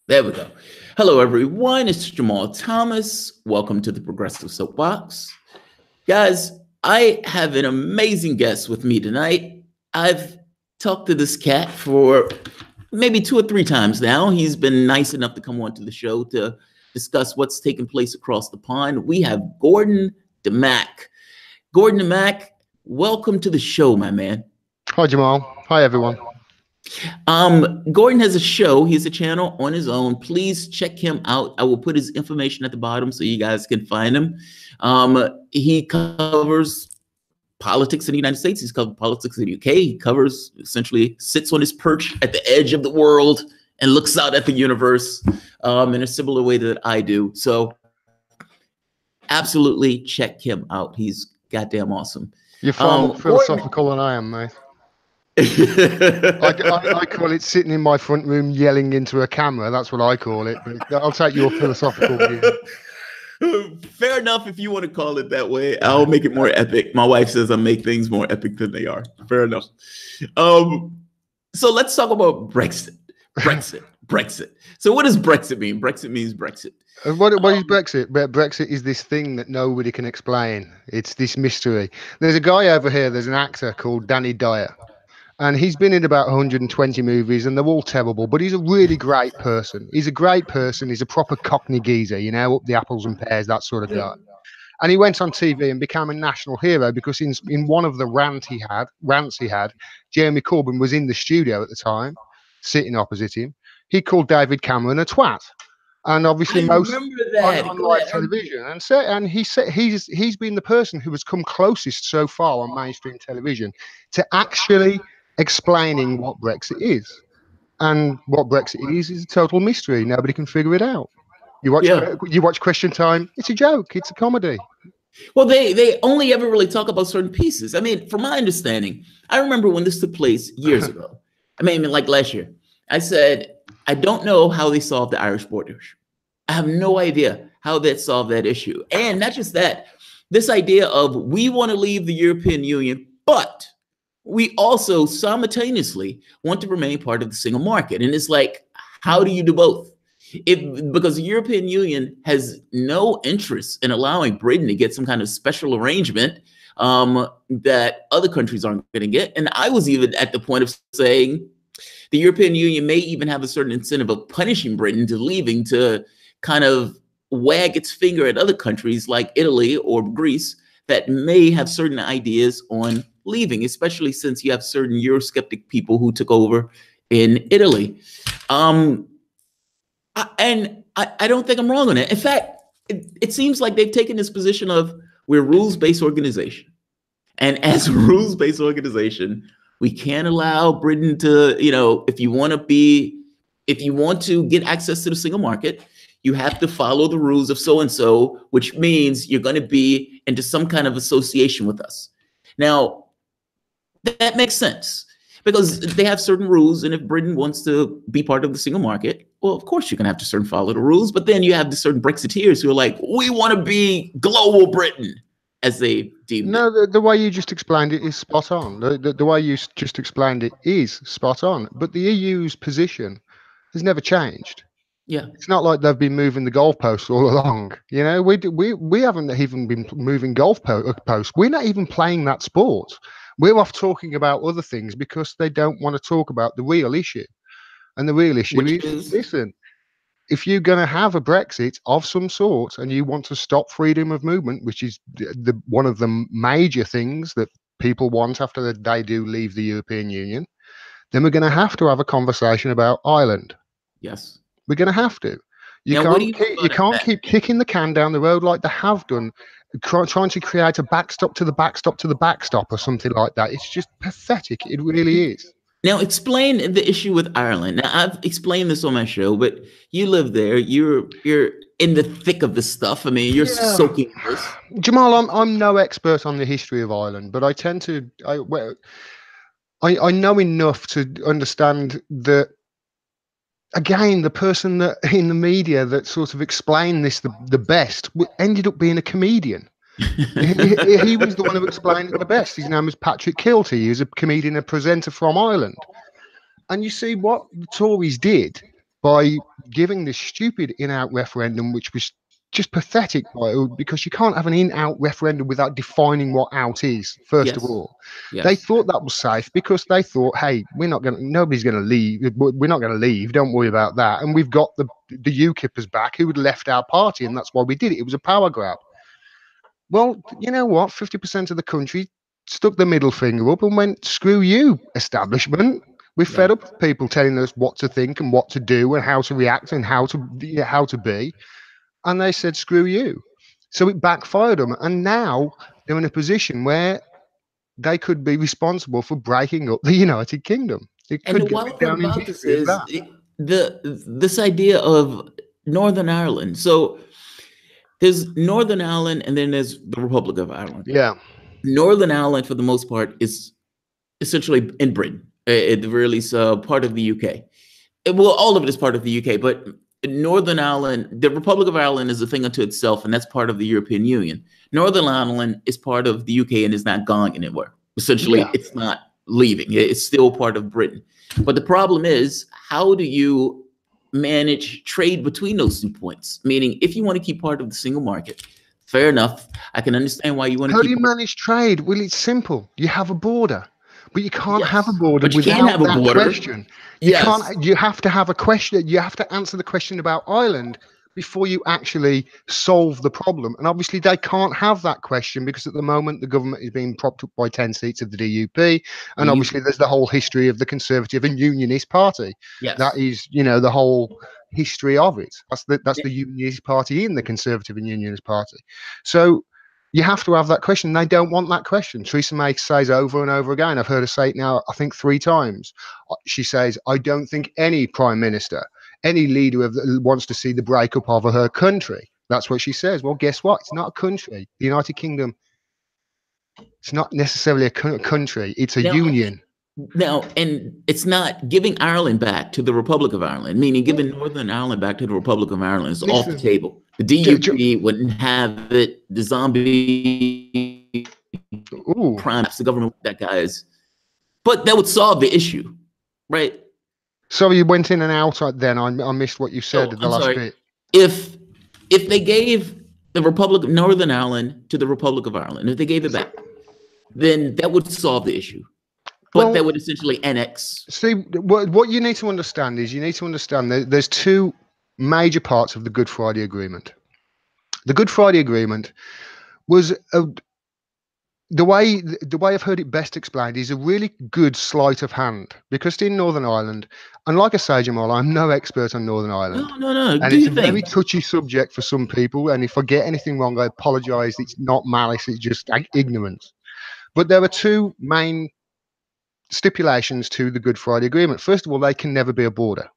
There we go. Hello, everyone. It's Jamarl Thomas. Welcome to the Progressive Soapbox. Guys, I have an amazing guest with me tonight. I've talked to this cat for maybe 2 or 3 times now. He's been nice enough to come onto the show to discuss what's taking place across the pond. We have Gordon Dimmack. Gordon Dimmack, welcome to the show, my man. Hi, Jamal. Hi, everyone. Gordon has a show. He has a channel on his own. Please check him out. I will put his information at the bottom so you guys can find him. He covers politics in the United States. He's covered politics in the UK. He covers, essentially sits on his perch at the edge of the world and looks out at the universe in a similar way that I do. So absolutely check him out. He's goddamn awesome. You're far more philosophical than I am, mate. I call it sitting in my front room yelling into a camera. That's what I call it. But I'll take your philosophical view. Fair enough if you want to call it that way. I'll make it more epic. My wife says I make things more epic than they are. Fair enough. So let's talk about Brexit. Brexit. So what does Brexit mean? Brexit means Brexit. What is Brexit? Brexit is this thing that nobody can explain. It's this mystery. There's a guy over here, there's an actor called Danny Dyer. And he's been in about 120 movies, and they're all terrible, but he's a really great person. He's a great person. He's a proper Cockney geezer, you know, up the apples and pears, that sort of guy. And he went on TV and became a national hero because in one of the rants he had, Jeremy Corbyn was in the studio at the time, sitting opposite him. He called David Cameron a twat. And obviously on live television, and he said he's been the person who has come closest so far on mainstream television to actually explaining what Brexit is. And what Brexit is a total mystery. Nobody can figure it out. You watch Question Time, it's a joke, it's a comedy. Well, they only ever really talk about certain pieces. I mean, from my understanding, I remember when this took place years ago. I mean, like last year, I said, I don't know how they solved the Irish border issue. I have no idea how they solved that issue. And not just that, this idea of we want to leave the European Union, but we also simultaneously want to remain part of the single market. And it's like, how do you do both? Because the European Union has no interest in allowing Britain to get some kind of special arrangement that other countries aren't going to get. And I was even at the point of saying the European Union may even have a certain incentive of punishing Britain to leaving to kind of wag its finger at other countries like Italy or Greece that may have certain ideas on leaving, especially since you have certain Eurosceptic people who took over in Italy. And I don't think I'm wrong on it. In fact, it seems like they've taken this position of we're a rules-based organization. And as a rules-based organization, we can't allow Britain to, if you want to get access to the single market, you have to follow the rules of so-and-so, which means you're going to be into some kind of association with us. Now, that makes sense because they have certain rules. And if Britain wants to be part of the single market, well, of course, you're going to have to follow the rules. But then you have the certain Brexiteers who are like, we want to be global Britain, as they deem it. No, the way you just explained it is spot on. The way you just explained it is spot on. But the EU's position has never changed. Yeah, it's not like they've been moving the goalposts all along. You know, we haven't even been moving goalposts. We're not even playing that sport. We're off talking about other things because they don't want to talk about the real issue. And the real issue is, listen, if you're going to have a Brexit of some sort and you want to stop freedom of movement, which is one of the major things that people want after they do leave the European Union, then we're going to have a conversation about Ireland. Yes. We're going to have to. You can't keep kicking the can down the road like they have done, trying to create a backstop to the backstop to the backstop or something like that. It's just pathetic. It really is. Now, explain the issue with Ireland. Now, I've explained this on my show, but you live there. You're in the thick of this stuff. I mean, you're soaking this. Jamal, I'm no expert on the history of Ireland, but I tend to. I know enough to understand that. Again, the person that in the media that sort of explained this the best ended up being a comedian. He was the one who explained it the best. His name was Patrick Kilty. He was a comedian, a presenter from Ireland. And you see what the Tories did by giving this stupid in-out referendum, which was just pathetic, because you can't have an in-out referendum without defining what out is, first of Yes. all. Yes. They thought that was safe because they thought, hey, nobody's going to leave. We're not going to leave. Don't worry about that. And we've got the UKIPers back who had left our party, and that's why we did it. It was a power grab. Well, you know what? 50% of the country stuck the middle finger up and went, screw you, establishment. We're fed up with people telling us what to think and what to do and how to react and how to be. And they said, screw you. So it backfired them. And now they're in a position where they could be responsible for breaking up the United Kingdom. It And could the go wild part down in about this history as is that. this idea of Northern Ireland. So there's Northern Ireland, and then there's the Republic of Ireland. Yeah. Northern Ireland, for the most part, is essentially in Britain. At the very least, part of the UK. Well, all of it is part of the UK, but Northern Ireland, the Republic of Ireland is a thing unto itself, and that's part of the European Union. Northern Ireland is part of the UK and is not going anywhere. Essentially, it's not leaving. It's still part of Britain. But the problem is, how do you manage trade between those 2 points? Meaning, if you want to keep part of the single market, fair enough. I can understand why you want to How keep. do you manage trade? Well, it's simple. You have a border. But you can't have a border but you without can't have a that border. question. Yes. You have to have a question. You have to answer the question about Ireland before you actually solve the problem. And obviously they can't have that question because at the moment the government is being propped up by 10 seats of the DUP. And obviously there's the whole history of the Conservative and Unionist Party. Yes. That is, the whole history of it. That's the Unionist Party in the Conservative and Unionist Party. So you have to have that question. They don't want that question. Theresa May says over and over again, I've heard her say it now, I think 3 times. She says, I don't think any prime minister, any leader wants to see the breakup of her country. That's what she says. Well, guess what? It's not a country. The United Kingdom, it's not necessarily a country. It's a union. Now, and it's not giving Ireland back to the Republic of Ireland, meaning giving Northern Ireland back to the Republic of Ireland is off the table. The DUP wouldn't have it. The zombie crimes, the government, that guys. But that would solve the issue, right? Sorry, you went in and out then. I missed what you said at the last bit. If they gave the Republic of Northern Ireland to the Republic of Ireland, if they gave it back, then that would solve the issue. But that would essentially annex. See, what you need to understand is there's 2 major parts of the Good Friday Agreement. The Good Friday Agreement was the way I've heard it best explained is a really good sleight of hand, because in Northern Ireland, and like I say, Jamal, I'm no expert on Northern Ireland. No. And it's a very touchy subject for some people. And if I get anything wrong, I apologise. It's not malice. It's just ignorance. But there are 2 main stipulations to the Good Friday Agreement. First of all, they can never be a border.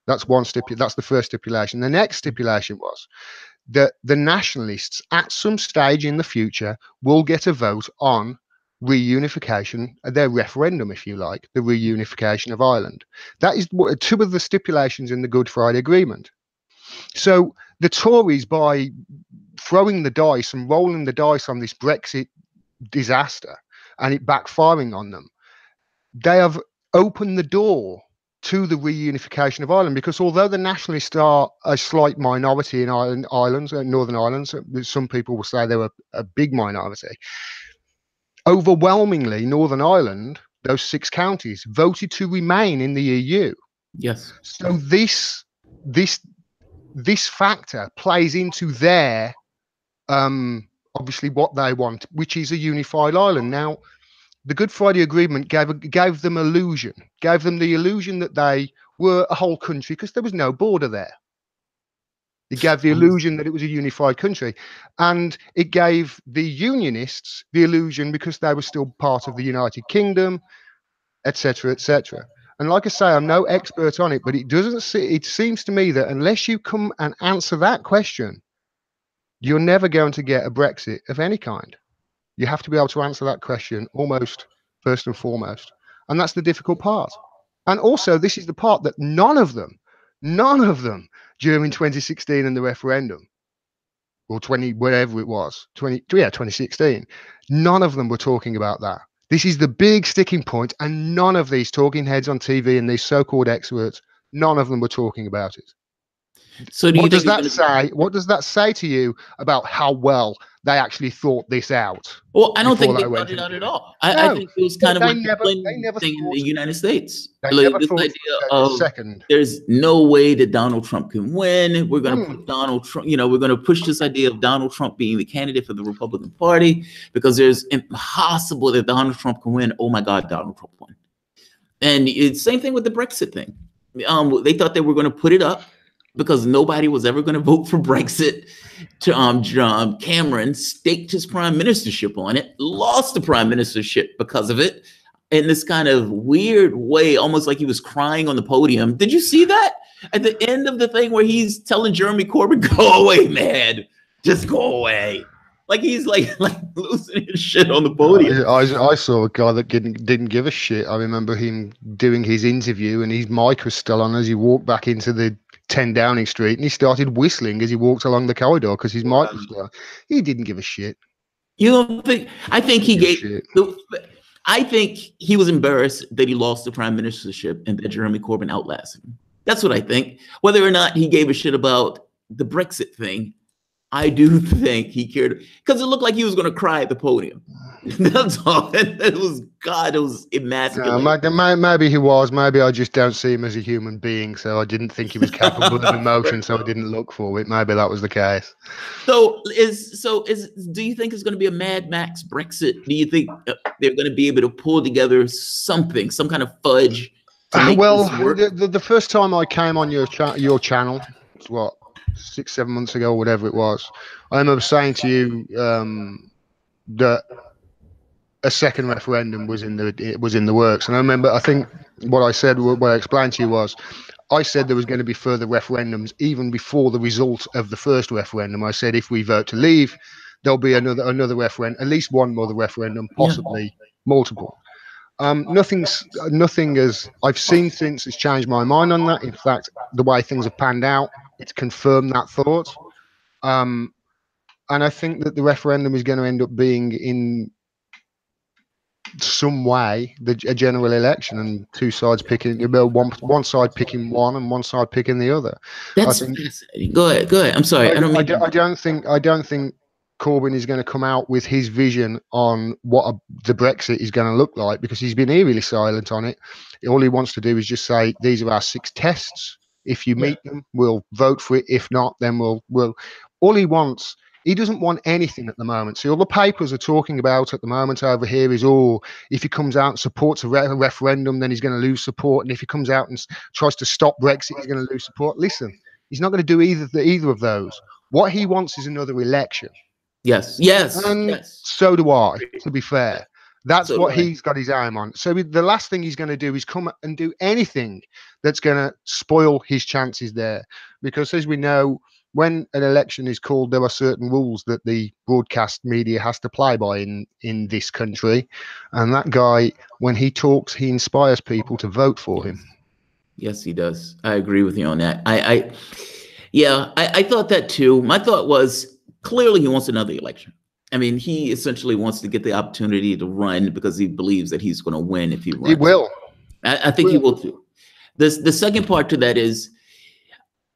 That's that's the first stipulation. The next stipulation was that the nationalists at some stage in the future will get a vote on reunification, their referendum, if you like, the reunification of Ireland. That is 2 of the stipulations in the Good Friday Agreement. So the Tories, by throwing the dice and rolling the dice on this Brexit disaster and it backfiring on them, they have opened the door to the reunification of Ireland, because although the nationalists are a slight minority in Northern Ireland, some people will say they're a big minority, overwhelmingly Northern Ireland, those 6 counties, voted to remain in the EU. Yes. So this factor plays into their obviously what they want, which is a unified Ireland. Now, the Good Friday Agreement gave them the illusion that they were a whole country, because there was no border there. It gave the illusion that it was a unified country, and it gave the Unionists the illusion, because they were still part of the United Kingdom, etc., etc. And like I say, I'm no expert on it, but it seems to me that unless you come and answer that question, you're never going to get a Brexit of any kind. You have to be able to answer that question almost first and foremost. And that's the difficult part. And also, this is the part that none of them during 2016 and the referendum, or 2016, none of them were talking about that. This is the big sticking point, and none of these talking heads on TV and these so-called experts, none of them were talking about it. So do you What think does it's that going to? say? What does that say to you about how well they actually thought this out Well, I don't before think they they thought went it and out at did it? all. I No, think it was kind of like a they Clinton never thing in the thought. United States. They Like never this thought idea for a of second. there's no way that Donald Trump can win. We're going to Hmm. put Donald Trump, we're going to push this idea of Donald Trump being the candidate for the Republican Party because there's impossible that Donald Trump can win. Oh my God, Donald Trump won. And it's same thing with the Brexit thing. They thought they were going to put it up because nobody was ever going to vote for Brexit. John Cameron staked his prime ministership on it, lost the prime ministership because of it, in this kind of weird way, almost like he was crying on the podium. Did you see that at the end of the thing where he's telling Jeremy Corbyn, "Go away, man, just go away"? Like he's like losing his shit on the podium. I saw a guy that didn't give a shit. I remember him doing his interview and his mic was still on as he walked back into the 10 Downing Street, and he started whistling as he walked along the corridor because his mic was still on. He didn't give a shit. You don't think? I think he gave. Shit. I think he was embarrassed that he lost the prime ministership and that Jeremy Corbyn outlasted him. That's what I think. Whether or not he gave a shit about the Brexit thing, I do think he cared because it looked like he was going to cry at the podium. That's all. It was God. It was emasculating. Maybe he was. Maybe I just don't see him as a human being, so I didn't think he was capable of emotion, so I didn't look for it. Maybe that was the case. So do you think it's going to be a Mad Max Brexit? Do you think they're going to be able to pull together something, some kind of fudge to make this work? The first time I came on your channel, was what, 6-7 months ago, or whatever it was, I remember saying to you that a second referendum was in the works, and I think what I explained to you was, I said there was going to be further referendums even before the result of the first referendum. I said if we vote to leave, there'll be another referendum, at least one more referendum, possibly multiple. Nothing as I've seen since has changed my mind on that. In fact, the way things have panned out, it's confirmed that thought. And I think that the referendum is going to end up being in some way a general election, and two sides picking, one side picking one and one side picking the other. That's fascinating. Go ahead. I'm sorry. I don't think Corbyn is going to come out with his vision on what the Brexit is going to look like, because he's been eerily silent on it. All he wants to do is just say, these are our 6 tests. If you meet them, we'll vote for it. If not, then we'll. All he wants. He doesn't want anything at the moment. See, all the papers are talking about at the moment over here is, if he comes out and supports a referendum, then he's going to lose support. And if he comes out and tries to stop Brexit, he's going to lose support. Listen, he's not going to do either of those. What he wants is another election. Yes. So do I, to be fair. That's what he's got his aim on. So the last thing he's going to do is come and do anything that's going to spoil his chances there. Because as we know, when an election is called, there are certain rules that the broadcast media has to play by in this country. And that guy, when he talks, he inspires people to vote for him. Yes, he does. I agree with you on that. I thought that too. My thought was, clearly he wants another election. I mean, he essentially wants to get the opportunity to run because he believes that he's going to win if he runs. He will. I think he will too. The second part to that is,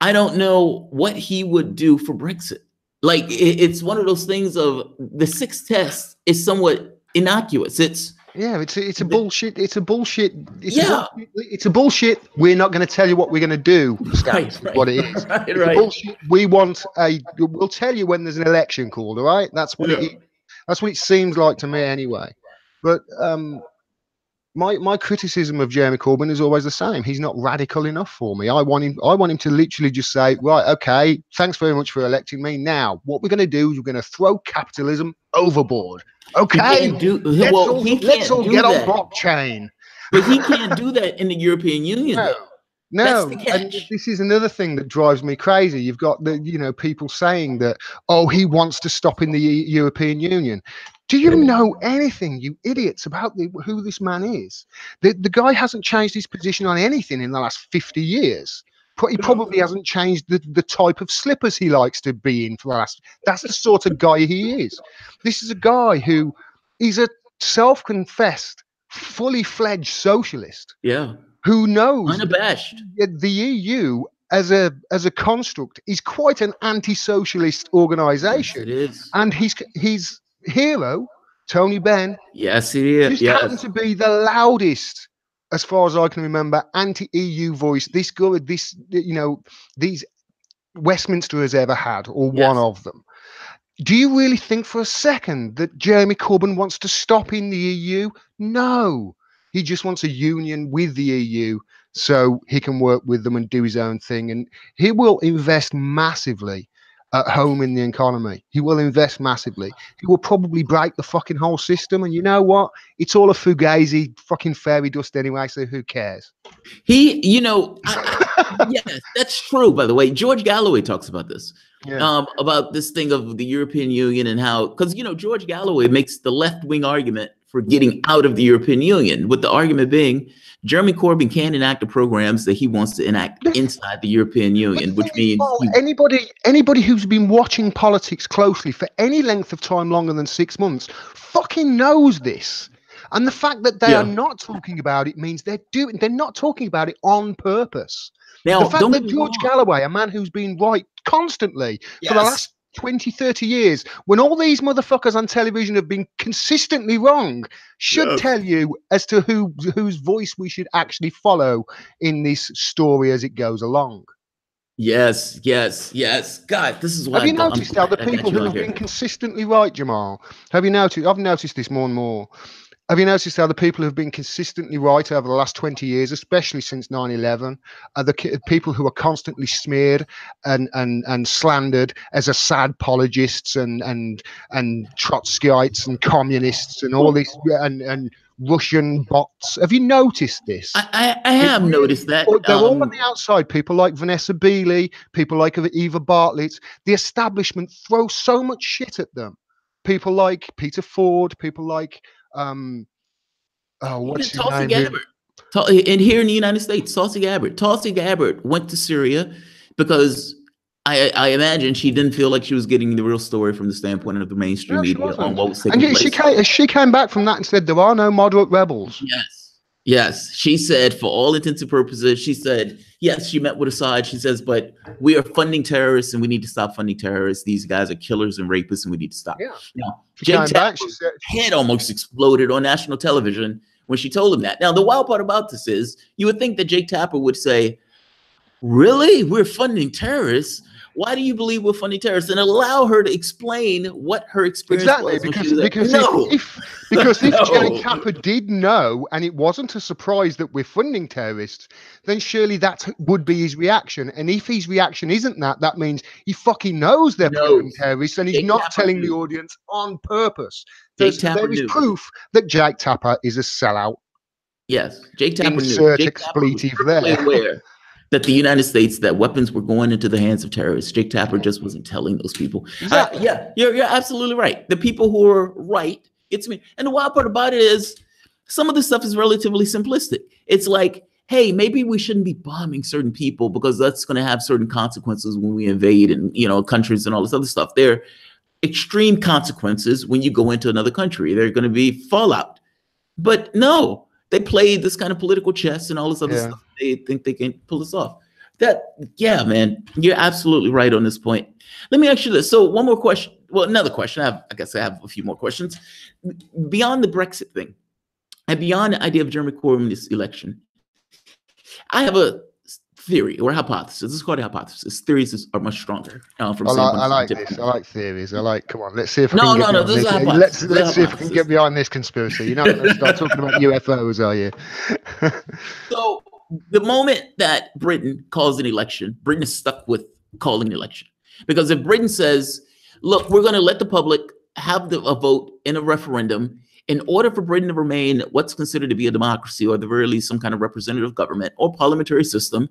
I don't know what he would do for Brexit. Like, it's one of those things of the 6 tests is somewhat innocuous. It's a bullshit. It's a bullshit. It's a bullshit. We're not going to tell you what we're going to do. Right, what it is. Right. Bullshit. We'll tell you when there's an election called. All right. That's what it seems like to me anyway. But my criticism of Jeremy Corbyn is always the same. He's not radical enough for me. I want him to literally just say, right, okay, thanks very much for electing me. Now, what we're going to do is we're going to throw capitalism overboard. Okay, let's all get on blockchain. But he can't do that in the European Union. No, and this is another thing that drives me crazy. You've got people saying that, he wants to stop in the European Union. Do you know anything, you idiots, about who this man is? The guy hasn't changed his position on anything in the last 50 years. He probably hasn't changed the type of slippers he likes to be in for the last. That's the sort of guy he is. This is a guy who is a self-confessed, fully fledged socialist. Yeah. Who knows unabashed the EU as a construct is quite an anti-socialist organization. Yes, it is. And his hero, Tony Benn, Yes, it is. just Yes. happened to be the loudest, as far as I can remember, anti-EU voice this these Westminster has ever had, or Yes. one of them. Do you really think for a second that Jeremy Corbyn wants to stop in the EU? No. He just wants a union with the EU so he can work with them and do his own thing. And he will invest massively at home in the economy. He will invest massively. He will probably break the fucking whole system. And you know what? It's all a fugazi fucking fairy dust anyway, so who cares? Yes, that's true, by the way. George Galloway talks about this. Yeah. About this thing of the European Union and how, because George Galloway makes the left-wing argument for getting out of the European Union, with the argument being Jeremy Corbyn can't enact the programs that he wants to enact inside the European Union, which means anybody who's been watching politics closely for any length of time longer than 6 months fucking knows this. And the fact that they are not talking about it means they're not talking about it on purpose. Now, the fact that George Galloway, a man who's been right constantly for the last 20, 30 years, when all these motherfuckers on television have been consistently wrong, should tell you as to whose voice we should actually follow in this story as it goes along. Yes. God, this is why. Have you noticed how the people who have been consistently right, Jamal? Have you noticed? I've noticed this more and more. Have you noticed how the people who have been consistently right over the last 20 years, especially since 9/11, are the people who are constantly smeared and slandered as Assad apologists and Trotskyites and communists and all these and Russian bots? Have you noticed this? I have noticed that. They're all on the outside. People like Vanessa Beeley, people like Eva Bartlett. The establishment throw so much shit at them. People like Peter Ford, people like what's his name? Gabbard. And here in the United States, Tulsi Gabbard went to Syria because I imagine she didn't feel like she was getting the real story from the standpoint of the mainstream media on what was taking place. She came back from that and said there are no moderate rebels. Yes. She said, for all intents and purposes, she said, yes, she met with Assad. She says, but we are funding terrorists and we need to stop funding terrorists. These guys are killers and rapists and we need to stop. Yeah. Now, Jake Tapper's head almost exploded on national television when she told him that. Now, the wild part about this is you would think that Jake Tapper would say, really? We're funding terrorists? Why do you believe we're funding terrorists? And allow her to explain what her experience was. Because if Jake Tapper did know, and it wasn't a surprise that we're funding terrorists, then surely that would be his reaction. And if his reaction isn't that, that means he fucking knows they're funding terrorists, and he's not telling the audience on purpose. There is proof that Jake Tapper is a sellout. Yes, Jake Tapper Insert expletive there. Aware that the United States, that weapons were going into the hands of terrorists. Jake Tapper just wasn't telling those people. You're absolutely right. The people who are right, it's me. And the wild part about it is some of this stuff is relatively simplistic. It's like, hey, maybe we shouldn't be bombing certain people because that's going to have certain consequences when we invade and countries and all this other stuff. There are extreme consequences when you go into another country. There are going to be fallout. But no, they play this kind of political chess and all this other stuff. They think they can pull this off. Man, you're absolutely right on this point. Let me ask you this. So one more question. Well, another question. I guess I have a few more questions. Beyond the Brexit thing and beyond the idea of Jeremy Corbyn's election, I have a theory or hypothesis. This is called a hypothesis. Theories are much stronger. I like this. I like theories. Come on, let's see if we let's see if we can get behind this conspiracy. You're not going to start talking about UFOs, are you? So the moment that Britain calls an election, Britain is stuck with calling an election. Because if Britain says, look, we're going to let the public have a vote in a referendum in order for Britain to remain what's considered to be a democracy, or at the very least some kind of representative government or parliamentary system,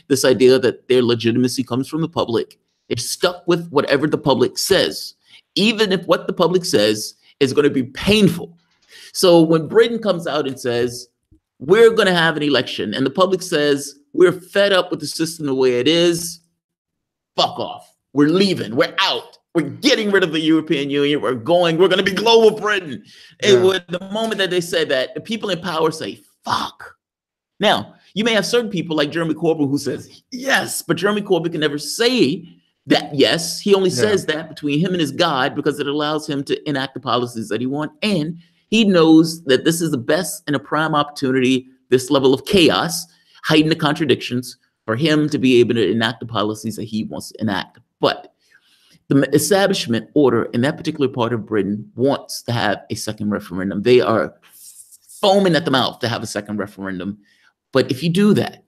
this idea that their legitimacy comes from the public, they're stuck with whatever the public says, even if what the public says is going to be painful. So when Britain comes out and says, we're going to have an election, and the public says, we're fed up with the system the way it is, fuck off. We're leaving. We're out. We're getting rid of the European Union. We're going to be global Britain. Yeah. The moment that they say that, the people in power say, fuck. Now, You may have certain people like Jeremy Corbyn who says yes, but Jeremy Corbyn can never say that yes. He only says that between him and his God because it allows him to enact the policies that he wants. And he knows that this is the best and a prime opportunity, this level of chaos, hiding the contradictions, for him to be able to enact the policies that he wants to enact. But the establishment order in that particular part of Britain wants to have a second referendum. They are foaming at the mouth to have a second referendum. But if you do that,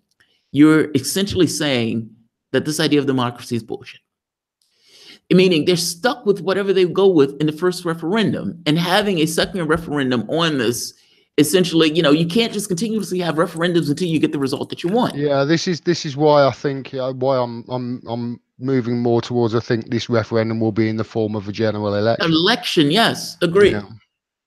you're essentially saying that this idea of democracy is bullshit. Meaning they're stuck with whatever they go with in the first referendum, and having a second referendum on this, essentially, you can't just continuously have referendums until you get the result that you want. Yeah, this is why I think why I'm moving more towards, I think this referendum will be in the form of a general election. Yes, agree.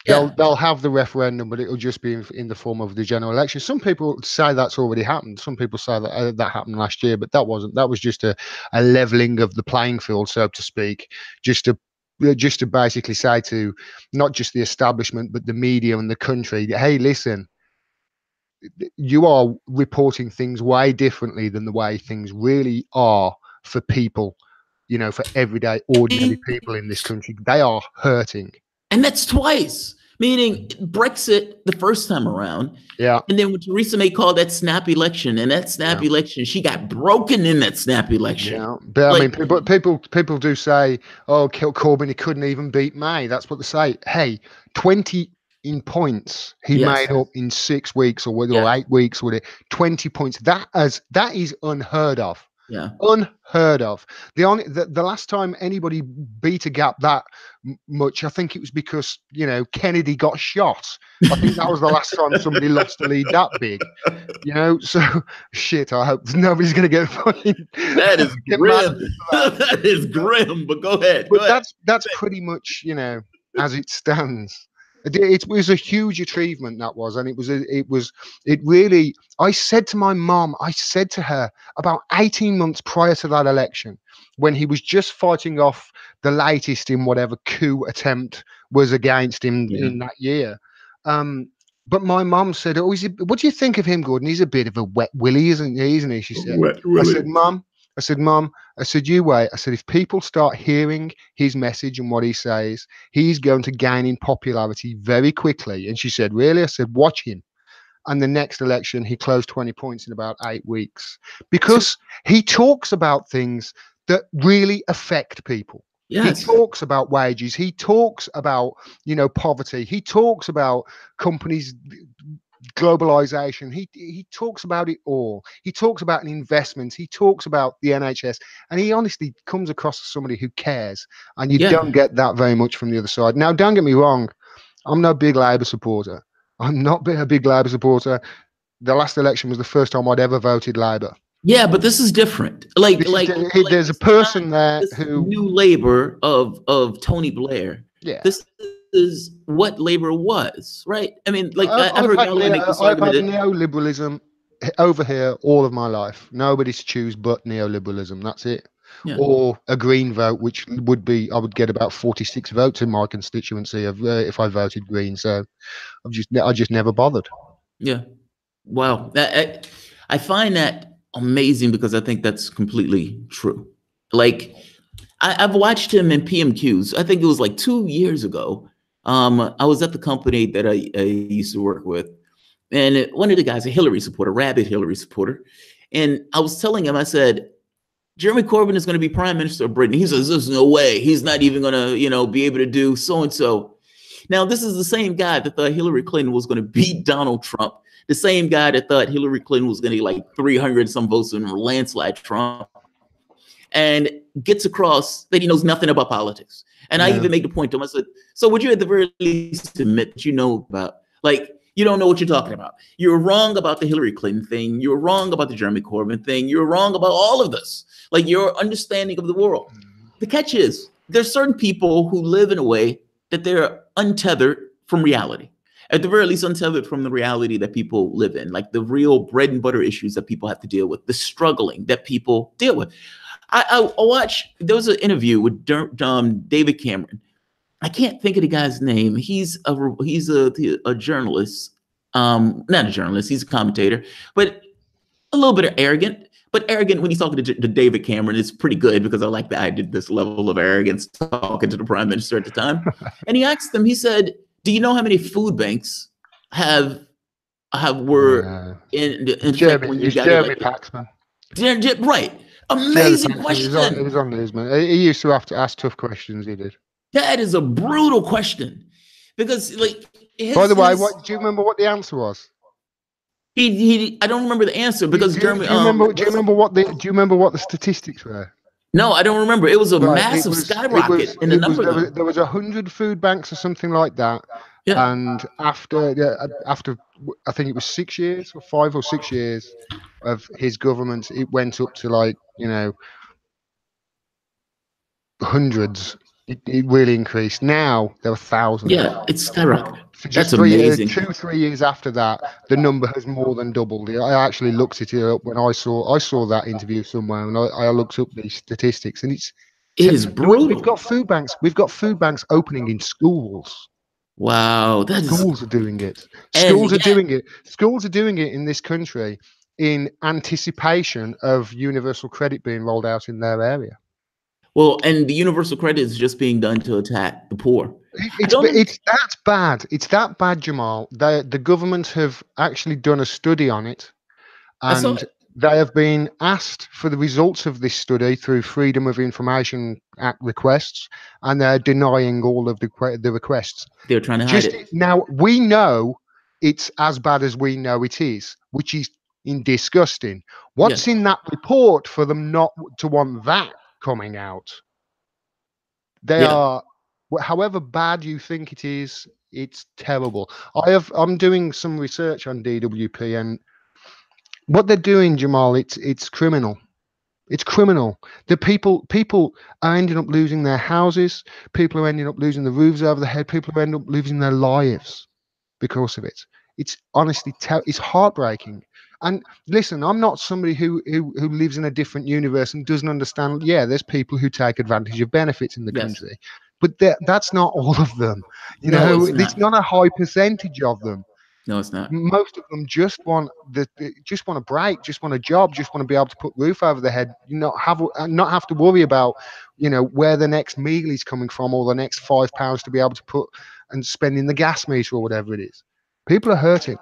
They'll have the referendum, but it'll just be in the form of the general election. Some people say that's already happened. Some people say that that happened last year, but that wasn't. That was just a leveling of the playing field, so to speak, just to basically say to not just the establishment but the media and the country, hey, listen, you are reporting things way differently than the way things really are for people, for everyday ordinary people in this country. They are hurting. And that's twice, meaning Brexit the first time around. Yeah. And then when Theresa May called that snap election, and that snap election, she got broken in that snap election. Yeah. But I mean, people do say, oh, Corbyn, he couldn't even beat May. That's what they say. Hey, 20 in points he made up in 6 weeks or 8 weeks with it. 20 points. That is unheard of. Yeah, unheard of. The last time anybody beat a gap that much, I think it was because Kennedy got shot. I think that was the last time somebody lost a lead that big. So shit. I hope nobody's going to get fucking. That is grim. That is grim. But go ahead. But that's pretty much as it stands. It was a huge achievement, that was, and it really. I said to my mom, I said to her about 18 months prior to that election, when he was just fighting off the latest in whatever coup attempt was against him in that year. But my mom said, "Oh, what do you think of him, Gordon? He's a bit of a wet willy, isn't he?" She said. I said, Mum, you wait. I said, if people start hearing his message and what he says, he's going to gain in popularity very quickly. And she said, really? I said, watch him. And the next election, he closed 20 points in about 8 weeks because he talks about things that really affect people. Yes. He talks about wages. He talks about, poverty. He talks about companies, globalization. He talks about it all. He talks about investments. He talks about the NHS, and he honestly comes across as somebody who cares, and you don't get that very much from the other side. Now, don't get me wrong, I'm no big Labour supporter. I'm not a big Labour supporter. The last election was the first time I'd ever voted Labour. Yeah, but this is different. There's a person there who new Labour of Tony Blair. Yeah. This is what Labour was, right? I mean, I've had neoliberalism over here all of my life. Nobody's choose but neoliberalism. That's it. Yeah. Or a Green vote, which would be, I would get about 46 votes in my constituency if I voted Green. So I just never bothered. Yeah. Wow. I find that amazing because I think that's completely true. I've watched him in PMQs. I think it was 2 years ago. I was at the company that I used to work with, and one of the guys, a Hillary supporter, rabid Hillary supporter, and I was telling him, I said, Jeremy Corbyn is going to be prime minister of Britain. He says, there's no way. He's not even going to, be able to do so-and-so. Now, this is the same guy that thought Hillary Clinton was going to beat Donald Trump, the same guy that thought Hillary Clinton was going to get 300 some votes and landslide Trump, and gets across that he knows nothing about politics. And I even made the point to him. I said, so would you at the very least admit that you know about, you don't know what you're talking about. You're wrong about the Hillary Clinton thing. You're wrong about the Jeremy Corbyn thing. You're wrong about all of this. Your understanding of the world. The catch is there's certain people who live in a way that they're untethered from reality. At the very least, untethered from the reality that people live in, the real bread and butter issues that people have to deal with, the struggling that people deal with. I watched, there was an interview with David Cameron. I can't think of the guy's name. He's a journalist, not a journalist. He's a commentator, but a little bit of arrogant, but arrogant when he's talking to David Cameron is pretty good because I like that I did this level of arrogance talking to the prime minister at the time. And he asked them, he said, "Do you know how many food banks were in effect when you got Jeremy elected?" Paxman. Right. Amazing question. It was on Newsman. He used to have to ask tough questions. He did. That is a brutal question because, like, by the way, do you remember what the answer was? I don't remember the answer because Jeremy. Do you remember what the statistics were? No, I don't remember. It was a massive skyrocket in the number. There was 100 food banks or something like that. Yeah. And after I think it was 6 years or 5 or 6 years of his government, it went up to, like, hundreds. It really increased. Now there are thousands. Yeah, it's skyrocketed. That's amazing. 2-3 years after that, the number has more than doubled. I actually looked it up when I saw that interview somewhere, and I looked up these statistics, and it is brutal. We've got food banks. We've got food banks opening in schools. Wow, schools are doing it. Schools are doing it. Schools are doing it in this country in anticipation of universal credit being rolled out in their area. Well, and the universal credit is just being done to attack the poor. It's that bad. It's that bad, Jamal. The government have actually done a study on it, and they have been asked for the results of this study through Freedom of Information Act requests, and they're denying all of the requests. They're trying to hide it. Now, we know it's as bad as we know it is, which is disgusting. What's in that report for them not to want that coming out? They are, however bad you think it is, it's terrible. I'm doing some research on DWP, and what they're doing, Jamal, it's criminal. It's criminal. The people are ending up losing their houses. People are ending up losing the roofs over their head. People are ending up losing their lives because of it. It's honestly, it's heartbreaking. And listen, I'm not somebody who lives in a different universe and doesn't understand. Yeah, there's people who take advantage of benefits in the country, but that's not all of them. It's not a high percentage of them. No, it's not. Most of them just want a break, just want a job, just want to be able to put roof over their head. Not have to worry about where the next meal is coming from or the next £5 to be able to put and spend in the gas meter or whatever it is. People are hurting.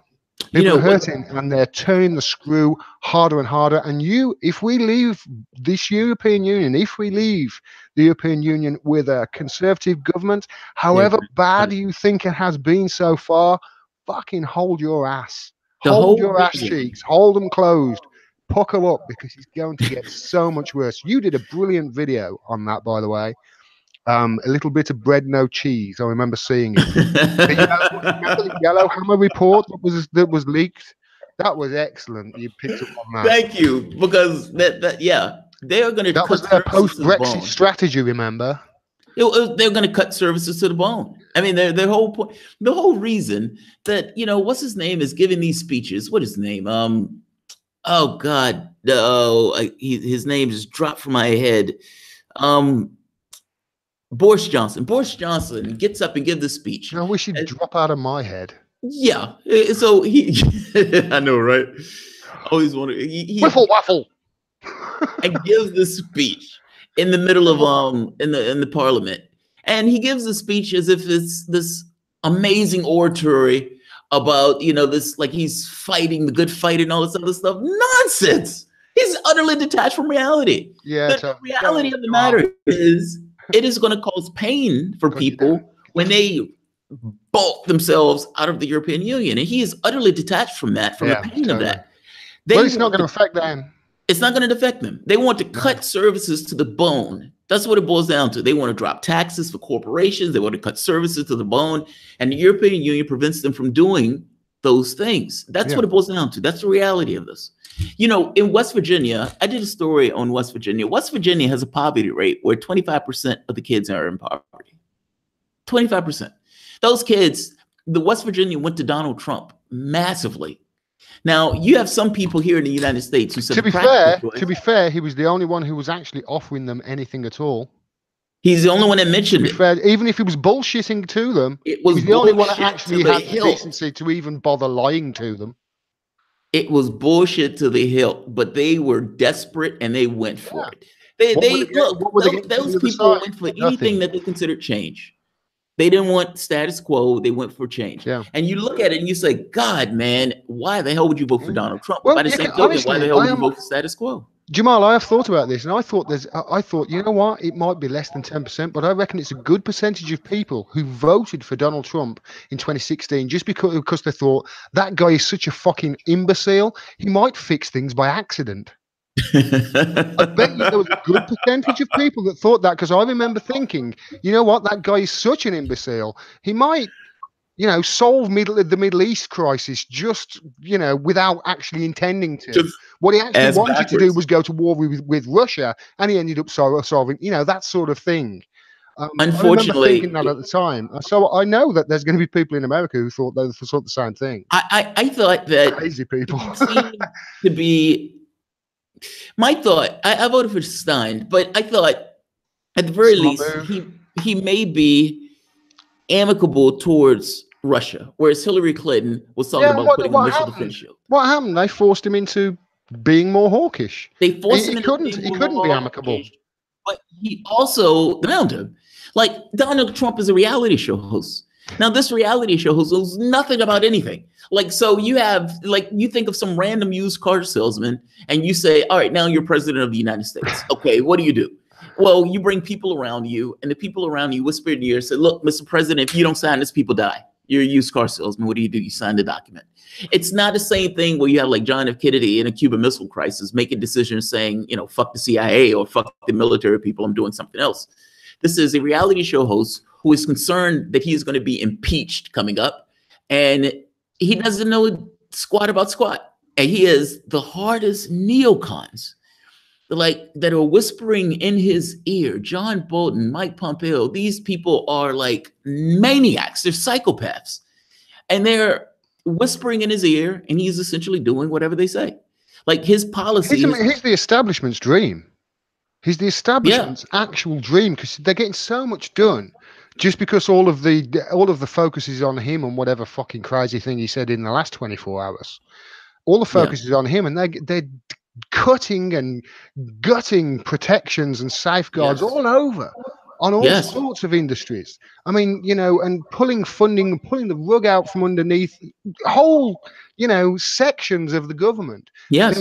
People are hurting, and they're turning the screw harder and harder. And if we leave this European Union, if we leave the European Union with a conservative government, however bad you think it has been so far, fucking hold your ass. Hold your ass cheeks. Hold them closed. Pucker up, because it's going to get so much worse. You did a brilliant video on that, by the way. A little bit of bread, no cheese. I remember seeing it. Remember the Yellow Hammer report that was leaked? That was excellent. You picked up on that. Thank you, because they are going to. That was their post-Brexit strategy. Remember? They're going to cut services to the bone. I mean, their whole point, the whole reason that what's his name is giving these speeches. What is his name? Oh God, his name just dropped from my head. Boris Johnson. Boris Johnson gets up and gives the speech. I wish he'd drop out of my head. Yeah. So he, I know, right? Always wanted. Wiffle waffle. And gives the speech in the middle of in the parliament, and he gives the speech as if it's this amazing oratory about this, like he's fighting the good fight and all this other stuff. Nonsense. He's utterly detached from reality. Yeah. The reality of the matter is, it is going to cause pain for people when they bulk themselves out of the European Union, and he is utterly detached from that, from the pain of that. Well, it's not going to affect them. It's not going to affect them. They want to cut services to the bone. That's what it boils down to. They want to drop taxes for corporations. They want to cut services to the bone, and the European Union prevents them from doing those things. That's what it boils down to. That's the reality of this. In West Virginia, I did a story on West Virginia. West Virginia has a poverty rate where 25% of the kids are in poverty. 25%. Those kids, the West Virginia went to Donald Trump massively. Now, you have some people here in the United States who said, to be fair, he was the only one who was actually offering them anything at all. He's the only one that mentioned it. Fair, even if he was bullshitting to them, he was the only one that actually had the decency to even bother lying to them. It was bullshit to the hilt, but they were desperate and they went for Yeah. it. They What were they they getting, look, what were they getting from those the other people side? went for anything Nothing. that they considered change. They didn't want status quo. They went for change. Yeah. And you look at it and you say, God, man, why the hell would you vote for Donald Trump? But Well, by the you can, same token, why the honestly, hell would you vote for status quo? Jamal, I have thought about this, and I thought, you know what? It might be less than 10%, but I reckon it's a good percentage of people who voted for Donald Trump in 2016 just because they thought that guy is such a fucking imbecile. He might fix things by accident. I bet you there was a good percentage of people that thought that, because I remember thinking, you know what? That guy is such an imbecile. He might, solve the Middle East crisis just, without actually intending to. Just What he actually ass wanted to do backwards. was go to war with Russia, and he ended up solving, that sort of thing. I remember thinking Unfortunately, that at the time. So I know that there's going to be people in America who thought they thought the same thing. I thought that Crazy people. he seemed to be my thought. I voted for Stein, but I thought at the very Smart least move. he may be amicable towards Russia, whereas Hillary Clinton was talking Yeah, about putting a what missile happened? defense shield. What happened? They forced him into being more hawkish. They forced him He into couldn't. being He more couldn't be amicable. hawkish, but he also drowned him. Like Donald Trump is a reality show host. Now, this reality show host knows nothing about anything. Like, so you have, like, you think of some random used car salesman and you say, all right, now you're president of the United States. Okay, what do? Well, you bring people around you, and the people around you whisper in your ear, say, look, Mr. President, if you don't sign this, people die. You're a used car salesman. What do? You sign the document. It's not the same thing where you have like John F. Kennedy in a Cuban Missile Crisis making decisions saying, fuck the CIA or fuck the military people, I'm doing something else. This is a reality show host who is concerned that he is going to be impeached coming up, and he doesn't know squat about squat. And he is the hardest neocons, like that are whispering in his ear. John Bolton, Mike Pompeo, these people are like maniacs. They're psychopaths, and they're whispering in his ear, and he's essentially doing whatever they say. Like his policies. He's the establishment's dream. He's the establishment's actual dream, because they're getting so much done just because all of the focus is on him and whatever fucking crazy thing he said in the last 24 hours. All the focus is on him, and they're cutting and gutting protections and safeguards all over on all sorts of industries. I mean, and pulling funding and pulling the rug out from underneath whole, sections of the government. Yes.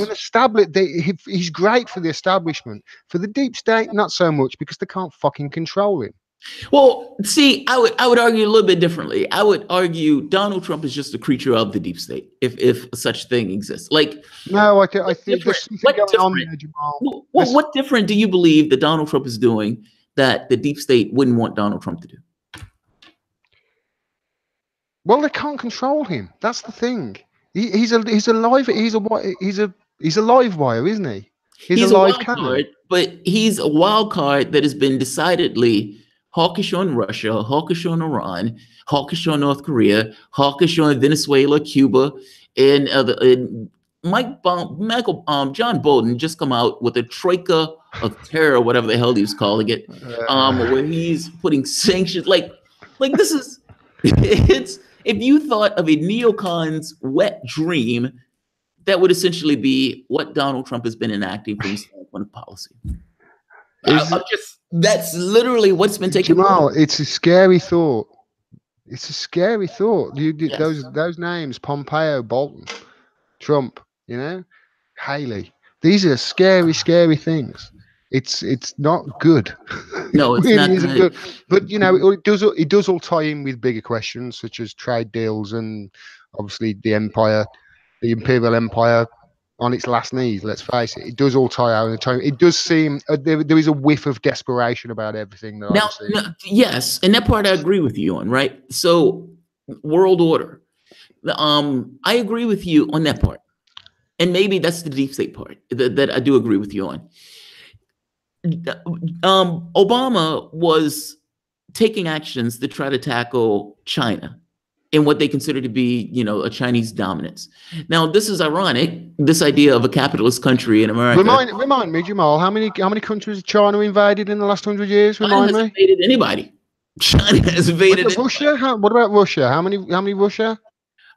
He's great for the establishment. For the deep state, not so much, because they can't fucking control him. Well, see, I would argue a little bit differently. I would argue Donald Trump is just a creature of the deep state, if such thing exists. Like, no, I think there's something going on there, Jamal. What different do you believe that Donald Trump is doing that the deep state wouldn't want Donald Trump to do? Well, they can't control him. That's the thing. He's a live wire, isn't he? He's a live cannon. But he's a wild card that has been decidedly hawkish on Russia, hawkish on Iran, hawkish on North Korea, hawkish on Venezuela, Cuba, and John Bolton just come out with a troika of terror, whatever the hell he was calling it, where he's putting sanctions. Like this is it's. If you thought of a neocon's wet dream, that would essentially be what Donald Trump has been enacting from the standpoint of policy. That's literally what's been taking place. Jamal, it's a scary thought. It's a scary thought. Those names: Pompeo, Bolton, Trump. Haley. These are scary, scary things. It's not good. No, it's really not good. But it does all tie in with bigger questions such as trade deals and obviously the imperial empire on its last knees. Let's face it. It does all tie out in the time. It does seem there is a whiff of desperation about everything that I'm seeing. Yes, and that part I agree with you on. Right. So, world order. I agree with you on that part, and maybe that's the deep state part that I do agree with you on. Obama was taking actions to try to tackle China in what they consider to be, a Chinese dominance. Now, this is ironic, this idea of a capitalist country in America. Remind me, Jamal, how many countries has China invaded in the last 100 years? China hasn't invaded anybody. China has invaded Russia. What about Russia? How many Russia?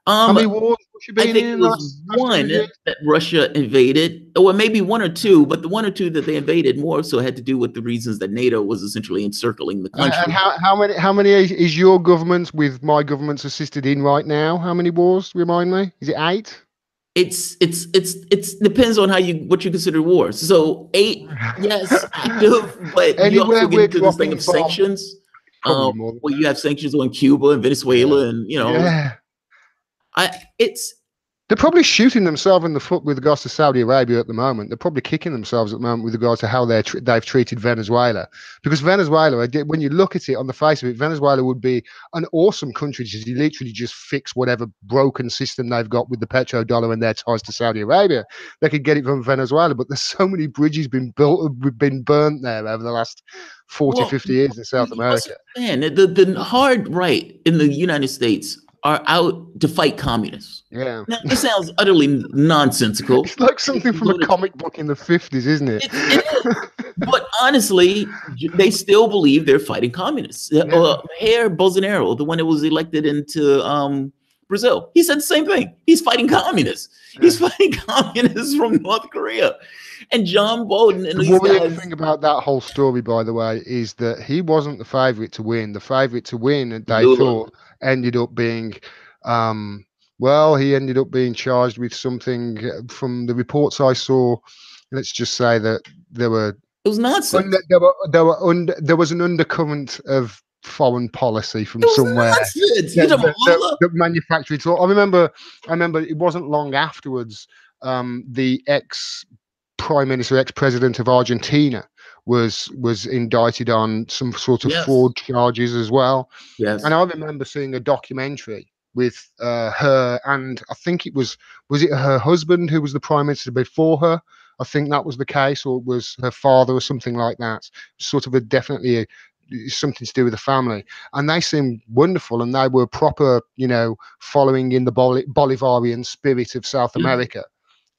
How many wars should I be think in it the was last 100 one years? that Russia invaded, or maybe one or two, but the one or two that they invaded more so had to do with the reasons that NATO was essentially encircling the country. And how many is your government with my government's assisted in right now? How many wars? Remind me. Is it 8? It's depends on what you consider wars. So 8, yes, active, but you Anywhere also get we're into this thing of dropping bombs, sanctions. probably more than Where you have sanctions on Cuba and yeah. Venezuela, and Yeah. it's They're probably shooting themselves in the foot with regards to Saudi Arabia at the moment. They're probably kicking themselves at the moment with regards to how they've treated Venezuela. Because Venezuela, when you look at it on the face of it, Venezuela would be an awesome country to literally just fix whatever broken system they've got with the petrodollar and their ties to Saudi Arabia. They could get it from Venezuela, but there's so many bridges been burnt there over the last 40, 50 years in South America. Man, the hard right in the United States are out to fight communists. Yeah. Now, this sounds utterly nonsensical. It's like something from a comic book in the 50s, isn't it? It is. But honestly, they still believe they're fighting communists. Jair Bolsonaro, the one that was elected into Brazil, he said the same thing. He's fighting communists. Yeah. He's fighting communists from North Korea. And John Bolton and the worrying thing about that whole story, by the way, is that he wasn't the favorite to win. The favorite to win, and they thought, ended up being, he ended up being charged with something. From the reports I saw, let's just say that there were. It was nonsense. There was an undercurrent of foreign policy from somewhere. The manufacturing. So I remember it wasn't long afterwards. The ex-prime minister, ex-president of Argentina, was indicted on some sort of fraud charges as well. Yes. And I remember seeing a documentary with her, and I think it was it her husband who was the prime minister before her? I think that was the case, or it was her father or something like that. Sort of definitely something to do with the family. And they seemed wonderful, and they were proper, following in the Bolivarian spirit of South America.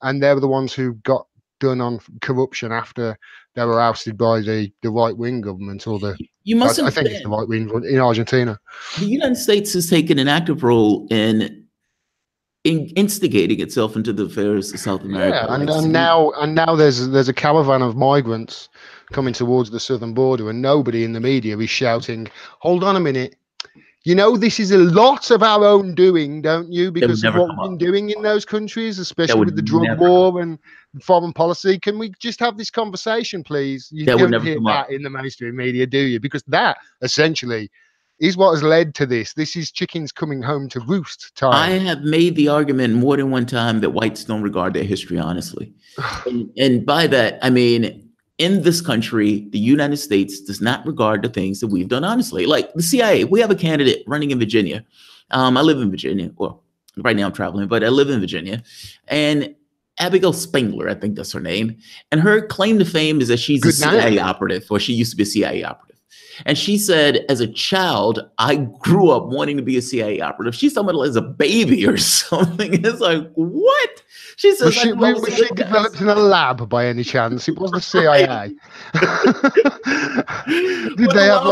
And they were the ones who got done on corruption after they were ousted by the right-wing government, or the I think it's the right-wing in Argentina. The United States has taken an active role in instigating itself into the affairs of South America. Yeah, and now there's a caravan of migrants coming towards the southern border, and nobody in the media is shouting, "Hold on a minute. This is a lot of our own doing, don't you? Because of what we've been doing in those countries, especially with the drug war and foreign policy. Can we just have this conversation, please?" You don't hear that in the mainstream media, do you? Because that essentially is what has led to this. This is chickens coming home to roost time. I have made the argument more than one time that whites don't regard their history honestly. and by that, I mean, in this country, the United States does not regard the things that we've done honestly. Like the CIA, we have a candidate running in Virginia. I live in Virginia. Well, right now I'm traveling, but I live in Virginia. And Abigail Spangler, I think that's her name. And her claim to fame is that she's a CIA operative, or she used to be a CIA operative. And she said, as a child, I grew up wanting to be a CIA operative. She's talking about as a baby or something. It's like, what? She says, was she developed in a lab by any chance? It was the CIA. Did they have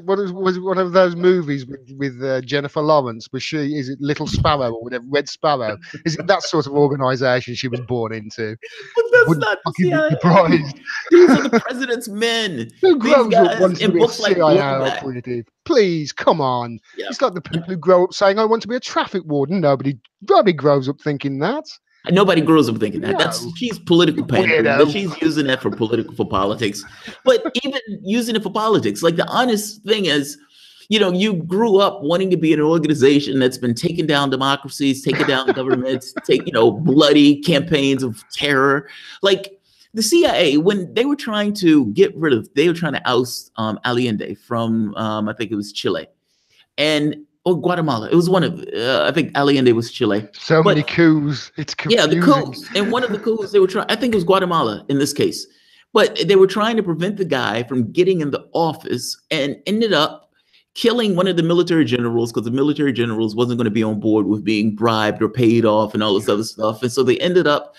was it one of those movies with Jennifer Lawrence? Is it Little Sparrow or whatever, Red Sparrow? Is it that sort of organization she was born into? But that's not the CIA. Surprised. These are the president's men. Who grows up wanting to be a CIA operative? Please, come on. Yeah. It's like the people who grow up saying, "I want to be a traffic warden." Nobody grows up thinking that. Nobody grows up thinking that. She's political pandering, but she's using that for politics. But even using it for politics, like the honest thing is, you grew up wanting to be in an organization that's been taking down democracies, taking down governments, bloody campaigns of terror. Like the CIA, when they were trying to oust Allende from, I think it was Chile, or Guatemala. It was one of, I think Allende was Chile. Many coups. It's confusing. Yeah, the coups. And one of the coups they were trying, I think it was Guatemala in this case. But they were trying to prevent the guy from getting in the office, and ended up killing one of the military generals, because the military generals wasn't going to be on board with being bribed or paid off and all this other stuff. And so they ended up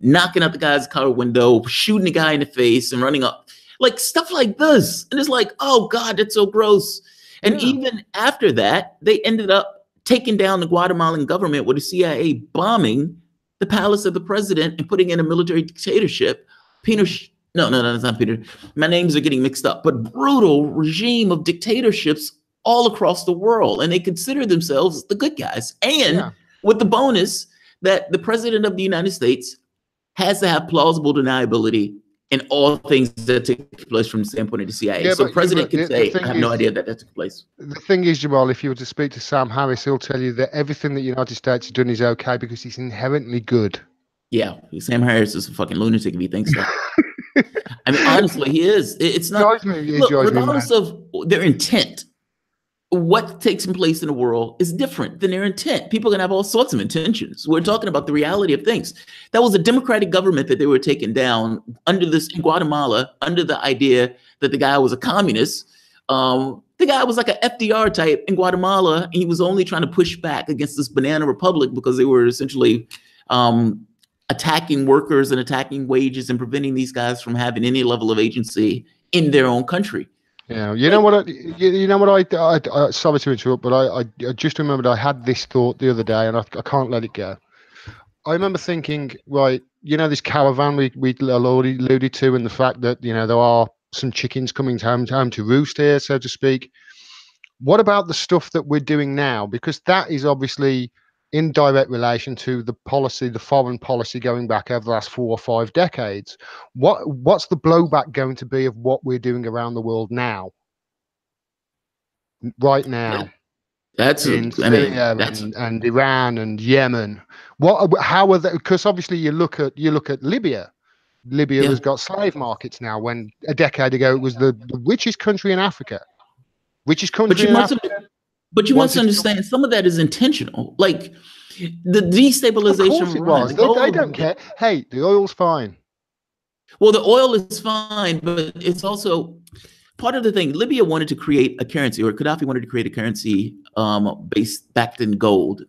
knocking out the guy's car window, shooting the guy in the face, and running up. Like stuff like this. And it's like, oh God, that's so gross. And even after that, they ended up taking down the Guatemalan government with the CIA bombing the palace of the president and putting in a military dictatorship. No, it's not Peter. My names are getting mixed up, but brutal regime of dictatorships all across the world. And they consider themselves the good guys. And with the bonus that the president of the United States has to have plausible deniability in all things that take place from the standpoint of the CIA. So the president can say, I have no idea that took place. The thing is, Jamarl, if you were to speak to Sam Harris, he'll tell you that everything that the United States has done is okay because he's inherently good. Yeah, Sam Harris is a fucking lunatic if he thinks that. I mean, honestly, he is. It's not, look, regardless of their intent, what takes place in the world is different than their intent. People can have all sorts of intentions. We're talking about the reality of things. That was a democratic government that they were taking down under this in Guatemala, under the idea that the guy was a communist. The guy was like an FDR type in Guatemala, and he was only trying to push back against this banana republic because they were essentially attacking workers and attacking wages and preventing these guys from having any level of agency in their own country. Yeah, you know what? I sorry to interrupt, but I just remembered I had this thought the other day, and I can't let it go. I remember thinking, right, you know, this caravan we alluded to, and the fact that, you know, there are some chickens coming home to roost here, so to speak. What about the stuff that we're doing now? Because that is obviously in direct relation to the policy, the foreign policy going back over the last 4 or 5 decades. What's the blowback going to be of what we're doing around the world now? Right now. That's in Syria and Iran and Yemen. How are they? Because obviously you look at Libya. Libya has got slave markets now, when a decade ago it was the richest country in Africa. Richest country in Africa. But you must understand, some of that is intentional. Like the destabilization. Of course it was. They don't care. Hey, the oil's fine. Well, the oil is fine, but it's also part of the thing. Libya wanted to create a currency, or Gaddafi wanted to create a currency backed in gold.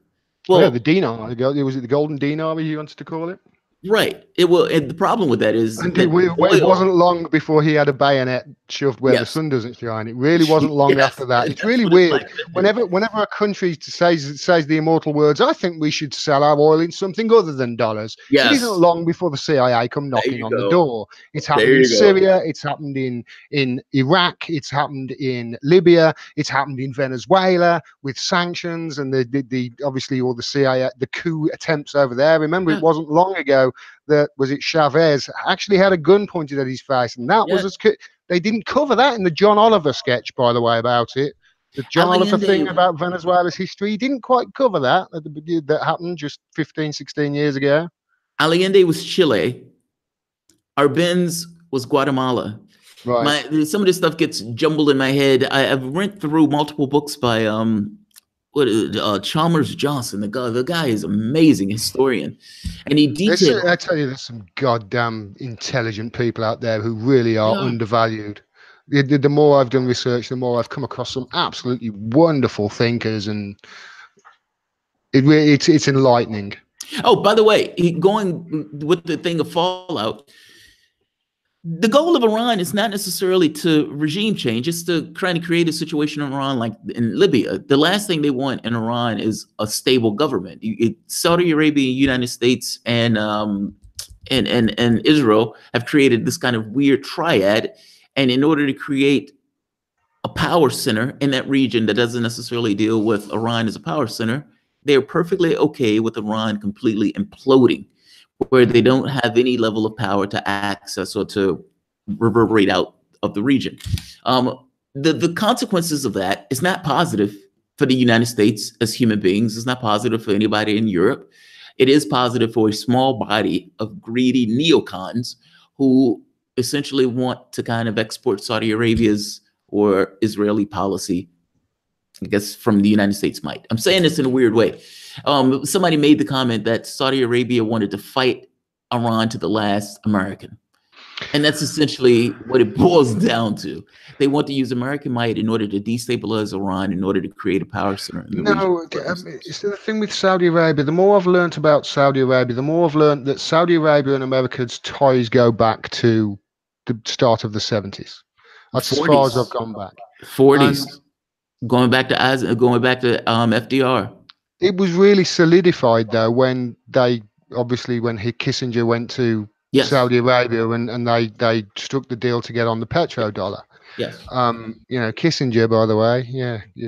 Well, the dinar. Was it the golden dinar he wanted to call it? Right. And the problem with that is it wasn't long before he had a bayonet shoved where the sun doesn't shine. It really wasn't long after that. It's really weird. Whenever a country says the immortal words, I think we should sell our oil in something other than dollars. It isn't long before the CIA come knocking on the door. It's happened in Syria. It's happened in Iraq. It's happened in Libya. It's happened in Venezuela with sanctions and the obviously all the CIA, the coup attempts over there. Remember, it wasn't long ago that Chavez actually had a gun pointed at his face, and that was they didn't cover that in the John Oliver sketch, by the way, about it. The John Oliver thing about Venezuela's history, he didn't quite cover that that happened just 15, 16 years ago. Allende was Chile. Arbenz was Guatemala. Right. Some of this stuff gets jumbled in my head. I've read through multiple books by Chalmers Johnson. The guy is amazing historian, and he detailed. I tell you, there's some goddamn intelligent people out there who really are undervalued. The more I've done research, the more I've come across some absolutely wonderful thinkers, and it's enlightening. Oh, by the way, going with the thing of fallout. The goal of Iran is not necessarily to regime change. It's to try to create a situation in Iran like in Libya. The last thing they want in Iran is a stable government. Saudi Arabia, United States, and Israel have created this kind of weird triad. And in order to create a power center in that region that doesn't necessarily deal with Iran as a power center, they're perfectly okay with Iran completely imploding, where they don't have any level of power to access or to reverberate out of the region. The consequences of that is not positive for the United States as human beings. It's not positive for anybody in Europe. It is positive for a small body of greedy neocons who essentially want to kind of export Saudi Arabia's or Israeli policy, I guess, from the United States might. I'm saying this in a weird way. Somebody made the comment that Saudi Arabia wanted to fight Iran to the last American. And that's essentially what it boils down to. They want to use American might in order to destabilize Iran, in order to create a power center. It's the thing with Saudi Arabia. The more I've learned about Saudi Arabia, the more I've learned that Saudi Arabia and America's ties go back to the start of the 70s. That's 40s. As far as I've gone back. 40s. Going back to FDR. It was really solidified though when they obviously when Kissinger went to Yes, Saudi Arabia and they struck the deal to get on the petrodollar. yes, Kissinger, by the way,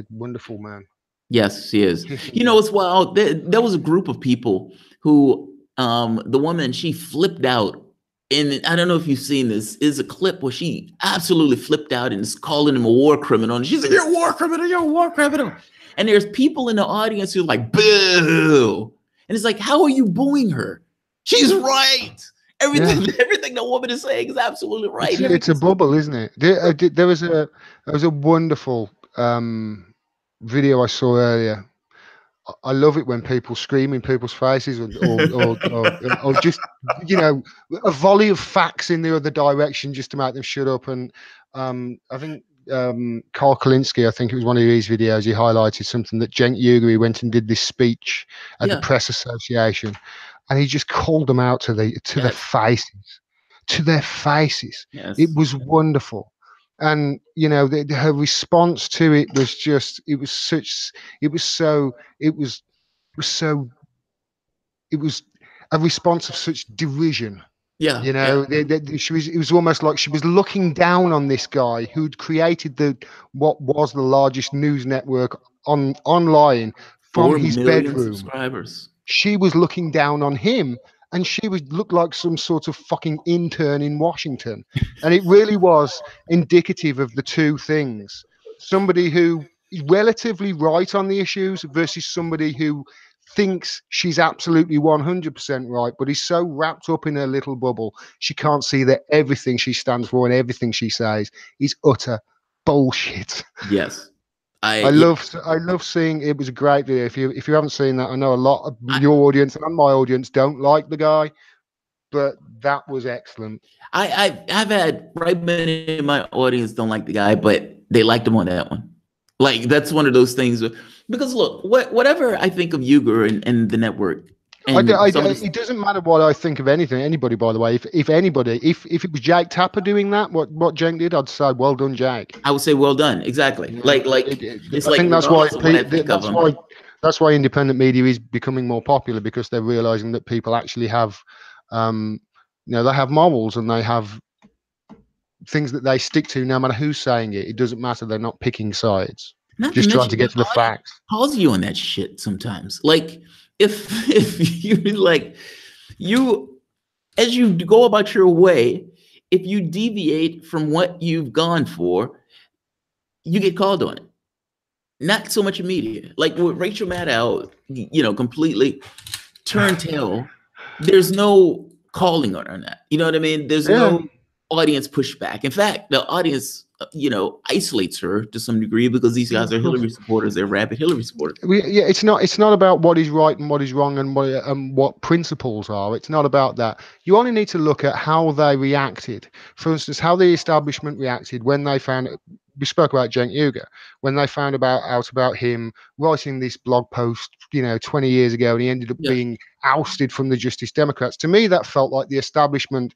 wonderful man. yes, he is. You Kissinger. know, it's wild. There was a group of people who, the woman, she flipped out. And I don't know if you've seen this, is a clip where she absolutely flipped out and is calling him a war criminal. And she's like, "You're a war criminal, you're a war criminal." And there's people in the audience who are like, "Boo." And it's like, how are you booing her? She's right. Everything the woman is saying is absolutely right. It's a bubble, isn't it? There was a wonderful video I saw earlier. I love it when people scream in people's faces, or just a volley of facts in the other direction just to make them shut up. And I think Carl Kalinske, I think it was one of his videos, he highlighted something that Cenk Uygur went and did this speech at the press association, and he just called them out to their faces, to their faces. Yes. It was wonderful. And her response to it was just it was a response of such derision. Yeah. It was almost like she was looking down on this guy who'd created what was the largest news network online from 4 his million bedroom. subscribers. She was looking down on him, and she looked like some sort of fucking intern in Washington. And it really was indicative of the two things. Somebody who is relatively right on the issues versus somebody who thinks she's absolutely 100% right, but is so wrapped up in her little bubble, she can't see that everything she stands for and everything she says is utter bullshit. Yes. I love seeing it. Was a great video. If you haven't seen that, I know a lot of your audience and my audience don't like the guy, but that was excellent. I've had right many in my audience don't like the guy, but they liked him on that one. Like, that's one of those things because look, whatever I think of Uygur and the network, and it doesn't matter what I think of anybody. By the way, if it was Jake Tapper doing that, what Jake did, I'd say well done, Jake. I would say well done. Exactly. It's I think that's why independent media is becoming more popular, because they're realizing that people actually have, they have morals and they have things that they stick to no matter who's saying it. It doesn't matter. They're not picking sides. Just trying to get to the facts. Calls you on that shit sometimes. Like if you as you go about your way, if you deviate from what you've gone for, you get called on it. Not so much media. Like with Rachel Maddow, completely turned tail. There's no calling on that. You know what I mean? There's no audience pushback. In fact, the audience, isolates her to some degree, because these guys are Hillary supporters. They're rabid Hillary supporters. It's not about what is right and what is wrong and what principles are. It's not about that. You only need to look at how they reacted. For instance, how the establishment reacted when they found. We spoke about Cenk Uygur, when they found out about him writing this blog post, 20 years ago, and he ended up being ousted from the Justice Democrats. To me, that felt like the establishment,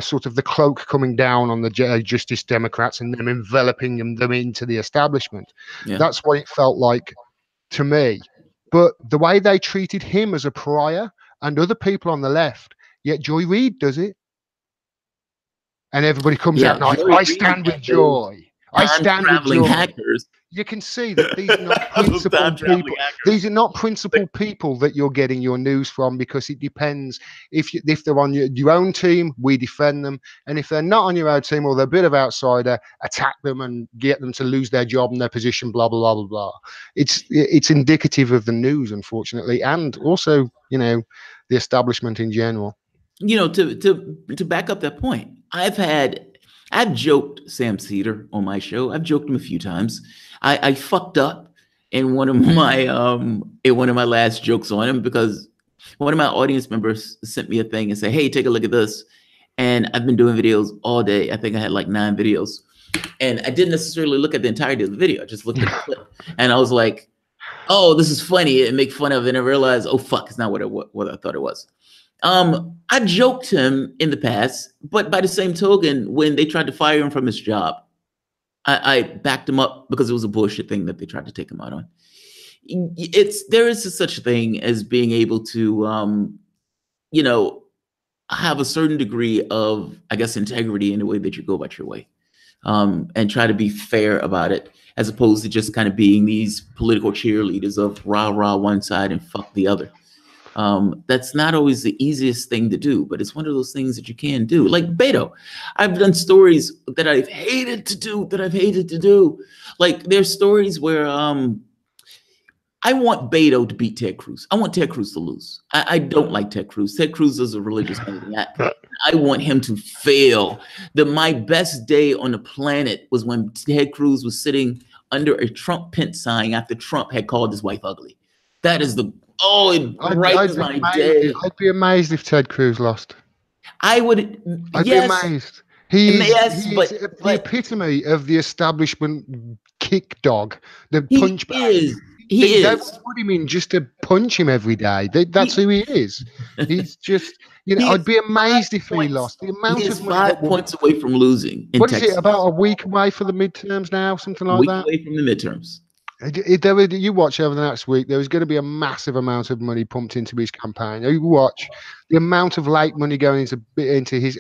sort of the cloak coming down on the Justice Democrats and them enveloping them into the establishment. Yeah. That's what it felt like to me. But the way they treated him as a pariah and other people on the left, yet Joy Reid does it. And everybody comes out like, I stand with Joy. I stand with Joy. Hackers. You can see that these are not principled people. These are not principled people that you're getting your news from, because it depends. If they're on your own team, we defend them, and if they're not on your own team or they're a bit of outsider, attack them and get them to lose their job and their position. Blah blah blah blah blah. It's indicative of the news, unfortunately, and also the establishment in general. To back up that point, I've joked Sam Cedar on my show. I've joked him a few times. I fucked up in one of my last jokes on him, because one of my audience members sent me a thing and said, "Hey, take a look at this." And I've been doing videos all day. I think I had like 9 videos, and I didn't necessarily look at the entirety of the video. I just looked at the clip, and I was like, "Oh, this is funny," and make fun of it. And I realized, oh fuck, it's not what I thought it was. I joked him in the past, but by the same token, when they tried to fire him from his job, I backed him up, because it was a bullshit thing that they tried to take him out on. there is such a thing as being able to, you know, have a certain degree of, I guess, integrity in the way that you go about your way, and try to be fair about it, as opposed to just kind of being these political cheerleaders of rah rah one side and fuck the other. That's not always the easiest thing to do, but it's one of those things that you can do. Like Beto, I've done stories that I've hated to do. Like there's stories where I want Beto to beat Ted Cruz. I want Ted Cruz to lose. I don't like Ted Cruz. Ted Cruz is a religious maniac. I want him to fail. My best day on the planet was when Ted Cruz was sitting under a Trump Pence sign after Trump had called his wife ugly. That is it brightens my day. I'd be amazed if Ted Cruz lost. I would. I'd be amazed. He is the epitome of the establishment kick dog, the punch bag. They would put him in just to punch him every day. That's who he is. He's just, I'd be amazed if he lost. The amount of 5 points away from losing. What is it, about a week away for the midterms now? Something like that? A week away from the midterms. You watch over the next week, there was going to be a massive amount of money pumped into his campaign. You watch the amount of late money going into his.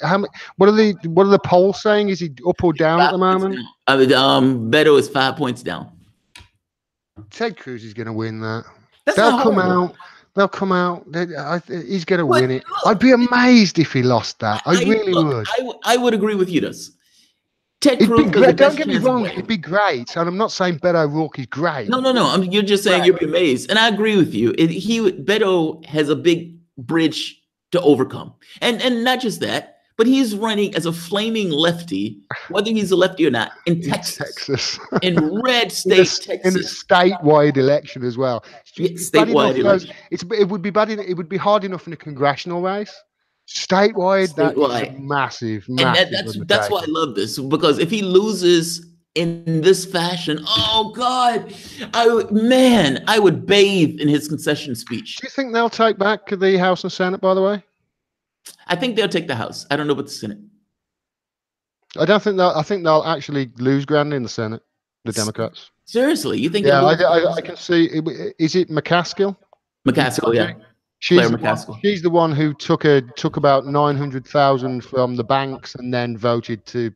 What are the polls saying? Is he up or down at the moment? Beto is 5 points down. Ted Cruz is going to win that. They'll come out. He's going to win it. I'd be amazed if he lost that. I really would. I would agree with you, this. Ted Cruz. Don't get me wrong. It'd be great, and I'm not saying Beto O'Rourke is great. No. You're just saying you'd be amazed, and I agree with you. Beto has a big bridge to overcome, and not just that. But he's running as a flaming lefty, whether he's a lefty or not, in Texas. In red state Texas. In a statewide election as well. Statewide election. It would be bad. It would be hard enough in a congressional race. Statewide. That is massive. And that's why I love this, because if he loses in this fashion, oh God, I would bathe in his concession speech. Do you think they'll take back the House and Senate, by the way? I think they'll take the House. I don't know about the Senate. I think they'll actually lose ground in the Senate, the Democrats. Seriously, you think? Yeah, I can see. Is it McCaskill? McCaskill, yeah. She's the one who took about 900,000 from the banks and then voted to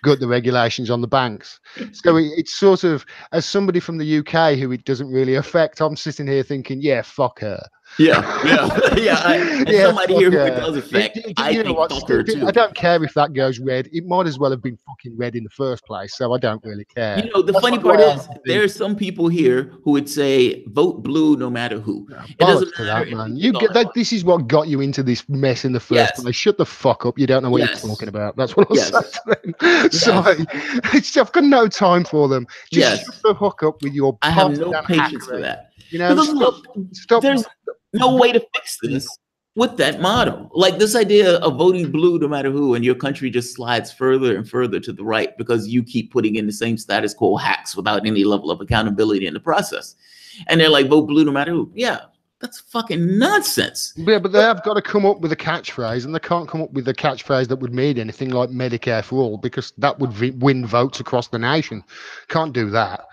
gut the regulations on the banks. So it's sort of, as somebody from the UK who it doesn't really affect, I'm sitting here thinking, yeah, fuck her. Yeah. Somebody here who it does affect. I think fuck her too. I don't care if that goes red. It might as well have been fucking red in the first place. So I don't really care. The funny part is there are some people here who would say vote blue no matter who. It doesn't matter. That, man. This is what got you into this mess in the first place. Shut the fuck up. You don't know what you're talking about. That's what I'll say to them. Sorry. I've got no time for them. Just shut the fuck up with your. I have no patience for that. Stop. There's no way to fix this with that motto. Like this idea of voting blue no matter who, and your country just slides further and further to the right because you keep putting in the same status quo hacks without any level of accountability in the process. And they're like, vote blue no matter who. Yeah, that's fucking nonsense. Yeah, but they have got to come up with a catchphrase, and they can't come up with a catchphrase that would mean anything like Medicare for all, because that would win votes across the nation. Can't do that.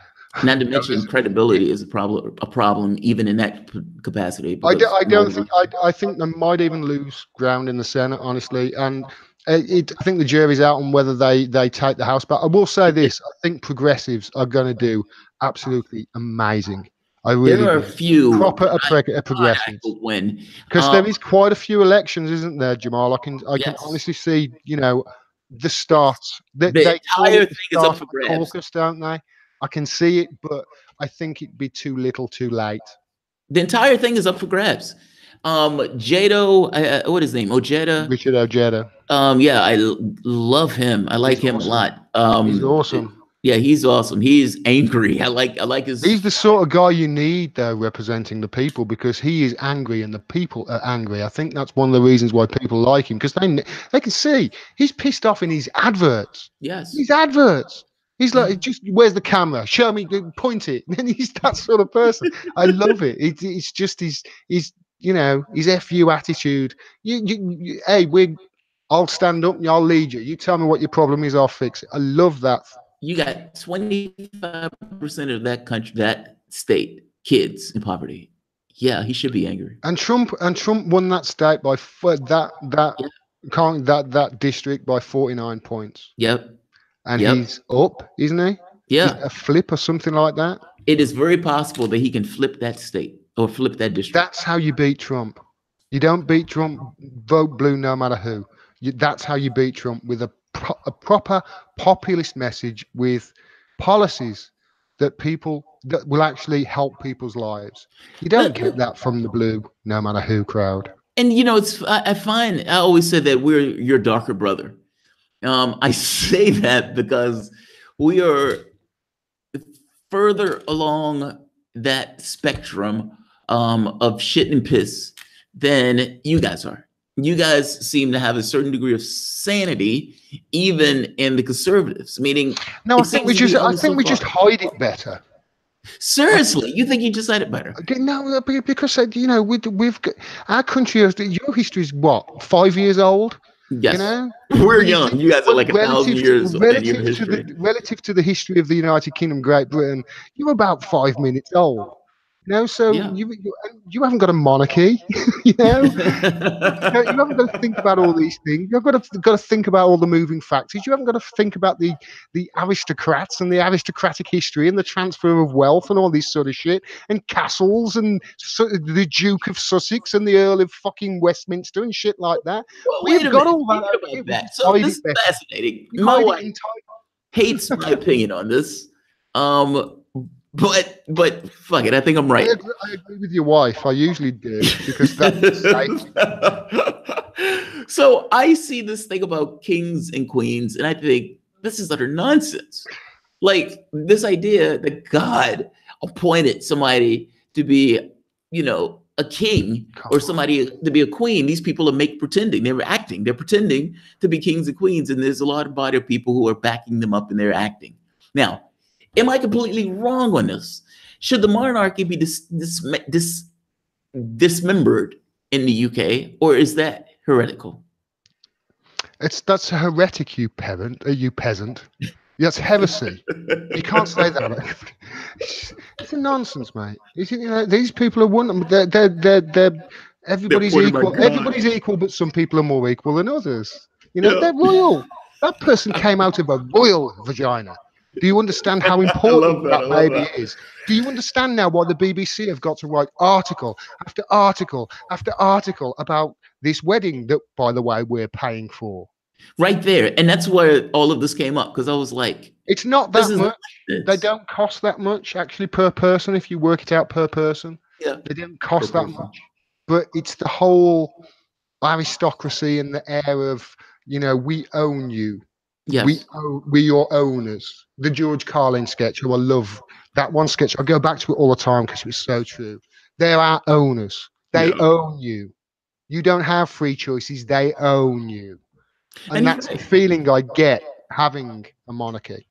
Not to mention credibility is a problem even in that capacity. I think they might even lose ground in the Senate, honestly, and I think the jury's out on whether they take the House. But I will say this: I think progressives are going to do absolutely amazing. There are a few proper progressives win, because there is quite a few elections, isn't there, Jamal? I can honestly see, the start. The entire thing is up for grabs, caucus, don't they? I can see it, but I think it'd be too little, too late. The entire thing is up for grabs. Jado, what is his name? Ojeda. Richard Ojeda. Yeah, I love him. I like him a lot. He's awesome. Yeah, he's awesome. He's angry. I like his. He's the sort of guy you need, though, representing the people, because he is angry and the people are angry. I think that's one of the reasons why people like him, because they can see he's pissed off in his adverts. Yes. His adverts. He's like, just where's the camera? Show me, point it. And he's that sort of person. I love it. It's just his FU attitude. I'll stand up and I'll lead you. You tell me what your problem is, I'll fix it. I love that. You got 25% of that country, that state, kids in poverty. Yeah, he should be angry. And Trump won that state by Yeah. that district by 49 points. Yep. And Yep. he's up, isn't he? He's Yeah. a flip or something like that. It is very possible that he can flip that state or flip that district. That's how you beat Trump. You don't beat Trump, vote blue no matter who. That's how you beat Trump, with a proper populist message, with policies that will actually help people's lives. You don't get that from the blue no matter who crowd. And I always say that we're your darker brother. I say that because we are further along that spectrum of shit and piss than you guys are. You guys seem to have a certain degree of sanity, even in the conservatives. Meaning, no, I think we just hide it better. Seriously, you think you just hide it better? No, because we've our country has, your history is what, 5 years old. Yes, we're young. You guys are like 1,000 years relative to the history of the United Kingdom, Great Britain. You're about 5 minutes old. So you haven't got a monarchy. You haven't got to think about all these things. You've got to think about all the moving factors. You haven't got to think about the aristocrats and the aristocratic history and the transfer of wealth and all this sort of shit, and castles and the Duke of Sussex and the Earl of fucking Westminster and shit like that. Well, we've got all that. So this is fascinating. My wife hates my opinion on this. But fuck it, I think I'm right. I agree with your wife. I usually do, because that's safe. So I see this thing about kings and queens, and I think this is utter nonsense. Like this idea that God appointed somebody to be, a king or somebody to be a queen. These people are pretending. They're acting. They're pretending to be kings and queens, and there's a lot of body of people who are backing them up in their acting. Now, am I completely wrong on this? Should the monarchy be dismembered in the UK, or is that heretical? That's heretic, you peasant. That's heresy. You can't say that. It's a nonsense, mate. These people are one. They're everybody's equal. Everybody's equal, but some people are more equal than others. They're royal. That person came out of a royal vagina. Do you understand how important that baby is? Do you understand now why the BBC have got to write article after article after article about this wedding that, by the way, we're paying for? Right there. And that's where all of this came up, because I was like, it's not that much. They don't cost that much, actually, per person, if you work it out per person. Yeah. They don't cost that much. But it's the whole aristocracy and the air of, we own you. Yes. We're your owners. The George Carlin sketch, I love that one sketch. I go back to it all the time because it was so true. They're our owners. They own you. You don't have free choices. They own you. And that's the feeling I get having a monarchy.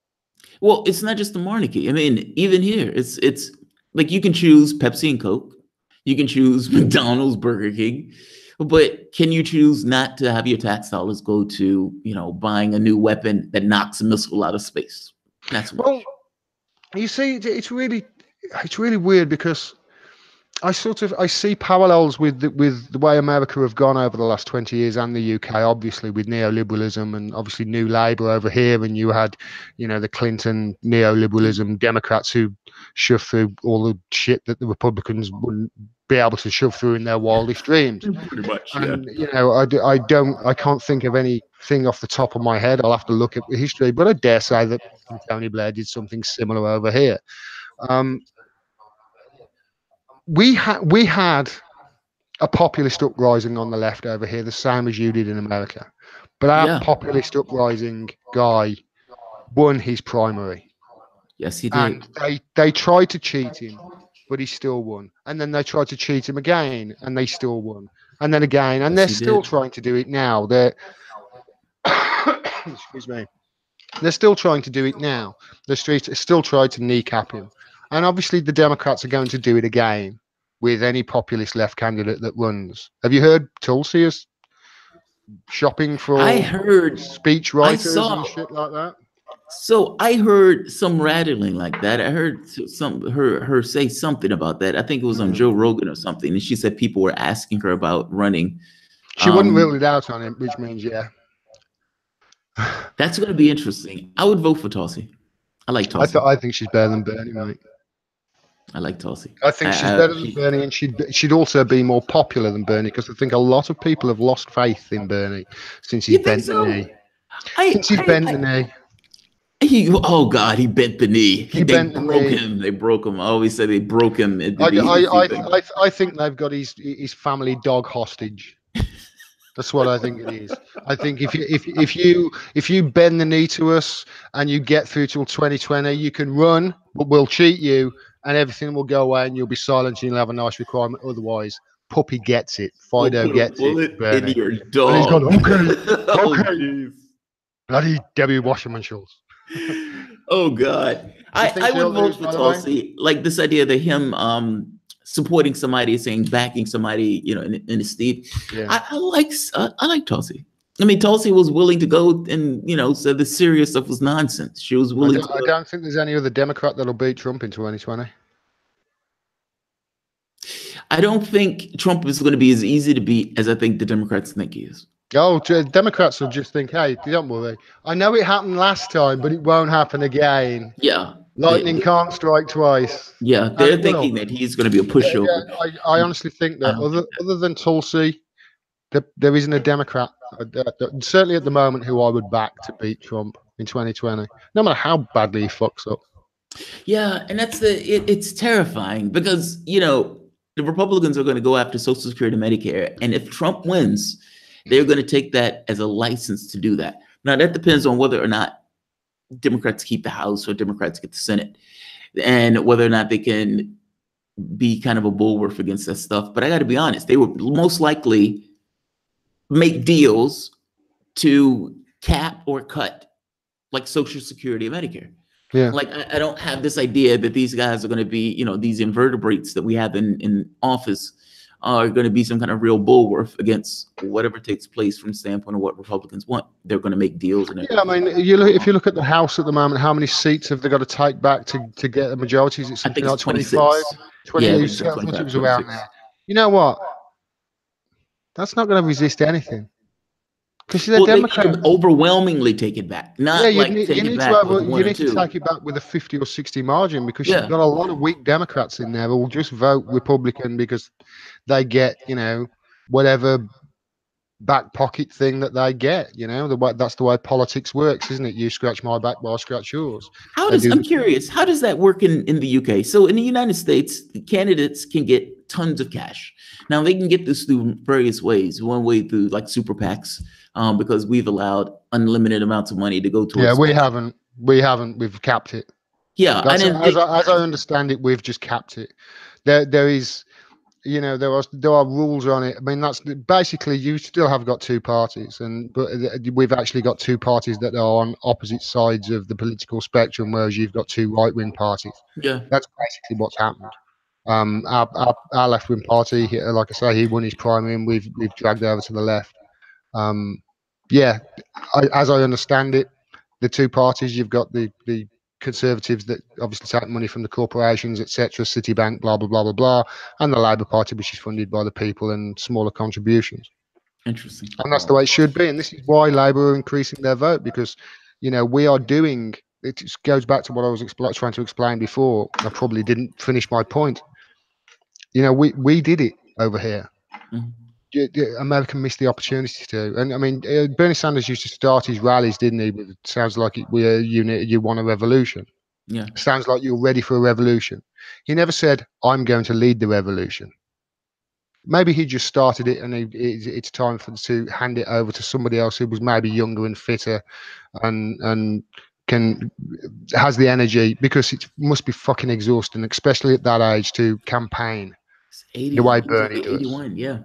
Well, it's not just the monarchy. I mean, even here, it's like you can choose Pepsi and Coke. You can choose McDonald's, Burger King. But can you choose not to have your tax dollars go to, buying a new weapon that knocks a missile out of space? That's well, you see, it's really weird, because I see parallels with the way America have gone over the last 20 years, and the UK, obviously, with neoliberalism and obviously New Labour over here. And you had, the Clinton neoliberalism Democrats who shoved through all the shit that the Republicans wouldn't be able to shove through in their wildest dreams. Pretty much, and I can't think of anything off the top of my head. I'll have to look at the history, but I dare say that Tony Blair did something similar over here. We had a populist uprising on the left over here, the same as you did in America, but our populist uprising guy won his primary. Yes, he did. And they tried to cheat him, but he still won. And then they tried to cheat him again, and they still won. And then again, and they're still trying to do it now. They're excuse me. They're still trying to do it now. The streets are still trying to kneecap him. And obviously the Democrats are going to do it again with any populist left candidate that runs. Have you heard Tulsi is shopping for I heard speech writers and shit like that? So I heard some rattling like that. I heard her say something about that. I think it was on Joe Rogan or something, and she said people were asking her about running. She wouldn't rule it out on him, which means yeah. That's going to be interesting. I would vote for Tulsi. I like Tulsi. I think she's better than Bernie, mate. I like Tulsi. I think she's better than Bernie, and she'd also be more popular than Bernie, because I think a lot of people have lost faith in Bernie since he's bent the knee. Since he's bent the knee. Oh God, he bent the knee. They broke him. They broke him. I always say they broke him. I think they've got his family dog hostage. That's what I think it is. I think if you bend the knee to us and you get through till 2020, you can run, but we'll cheat you, and everything will go away, and you'll be silent, and you'll have a nice requirement. Otherwise, Puppy gets it. Fido gets it. In your dog. And he's gone, okay, Oh, bloody Debbie Wasserman Schultz. Oh God, I would vote for Tulsi. Like this idea that him supporting somebody, saying backing somebody, in his stead. Yeah. I like Tulsi. I mean, Tulsi was willing to go and said the serious stuff was nonsense. She was willing. I don't think there's any other Democrat that'll beat Trump in 2020. I don't think Trump is going to be as easy to beat as I think the Democrats think he is. Oh, Democrats will just think, hey, don't worry. I know it happened last time, but it won't happen again. Yeah. Lightning can't strike twice. Yeah, they're thinking that he's going to be a pushover. Yeah, I honestly think that other than Tulsi, there isn't a Democrat, certainly at the moment, who I would back to beat Trump in 2020, no matter how badly he fucks up. Yeah, and that's it's terrifying because, the Republicans are going to go after Social Security and Medicare. And if Trump wins, they're going to take that as a license to do that. Now, that depends on whether or not Democrats keep the House or Democrats get the Senate, and whether or not they can be kind of a bulwark against that stuff. But I got to be honest, they would most likely make deals to cap or cut like Social Security and Medicare. Yeah. Like I don't have this idea that these guys are going to be, these invertebrates that we have in office are going to be some kind of real bulwark against whatever takes place from the standpoint of what Republicans want. They're going to make deals. And yeah, I mean, if you look at the House at the moment, how many seats have they got to take back to get a majority? Is it something like 25? 20, yeah, I think it was around there. You know what? That's not going to resist anything. Because they're Democrats. They overwhelmingly take it back. Not you need to take it back with a 50 or 60 margin, because you've got a lot of weak Democrats in there who will just vote Republican because they get, whatever back pocket thing that they get. That's the way politics works, isn't it? You scratch my back, but I scratch yours. I'm curious, how does that work in the UK? So in the United States, the candidates can get tons of cash. Now they can get this through various ways. One way through like super PACs, because we've allowed unlimited amounts of money to go towards. Yeah, we haven't. We've capped it. Yeah, as I understand it, we've just capped it. There is, there are rules on it. I mean, that's basically, you still have got two parties, but we've actually got two parties that are on opposite sides of the political spectrum, whereas you've got two right-wing parties. Yeah, that's basically what's happened. Our left-wing party, like I say, he won his primary, and we've dragged over to the left. As I understand it, the two parties, you've got the Conservatives that obviously take money from the corporations, etc., Citibank, blah, blah, blah, blah, blah, and the Labour Party, which is funded by the people and smaller contributions. Interesting. And that's the way it should be. And this is why Labour are increasing their vote, because, we are doing, it goes back to what I was trying to explain before. I probably didn't finish my point. We did it over here. Mm-hmm. America missed the opportunity to. And I mean, Bernie Sanders used to start his rallies, didn't he? It sounds like we're a unit. You want a revolution. Yeah. Sounds like you're ready for a revolution. He never said, I'm going to lead the revolution. Maybe he just started it, and it's time to hand it over to somebody else who was maybe younger and fitter and has the energy, because it must be fucking exhausting, especially at that age, to campaign the way Bernie does. 81, yeah.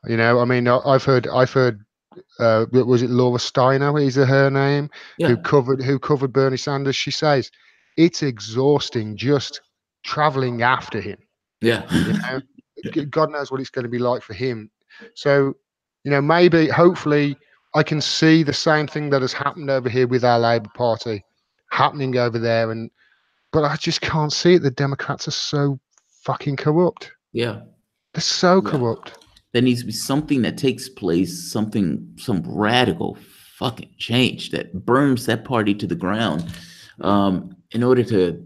I mean, I've heard. Was it Laura Steiner? Is it her name? Yeah. Who covered Bernie Sanders? She says it's exhausting just traveling after him. Yeah. God knows what it's going to be like for him. So, hopefully, I can see the same thing that has happened over here with our Labour Party. happening over there, but I just can't see it. The Democrats are so fucking corrupt. Yeah. They're so Yeah. corrupt. There needs to be something that takes place, some radical fucking change that burns that party to the ground, in order to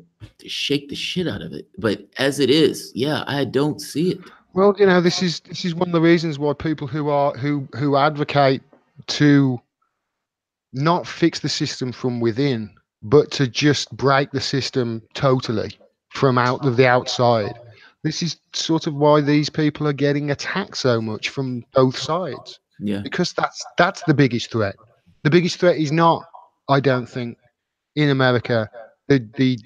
shake the shit out of it. But as it is, yeah, I don't see it. Well, this is one of the reasons why people who advocate to not fix the system from within, but to just break the system totally from out of the outside. This is sort of why these people are getting attacked so much from both sides, Yeah. because that's the biggest threat. The biggest threat is not, I don't think, in America, the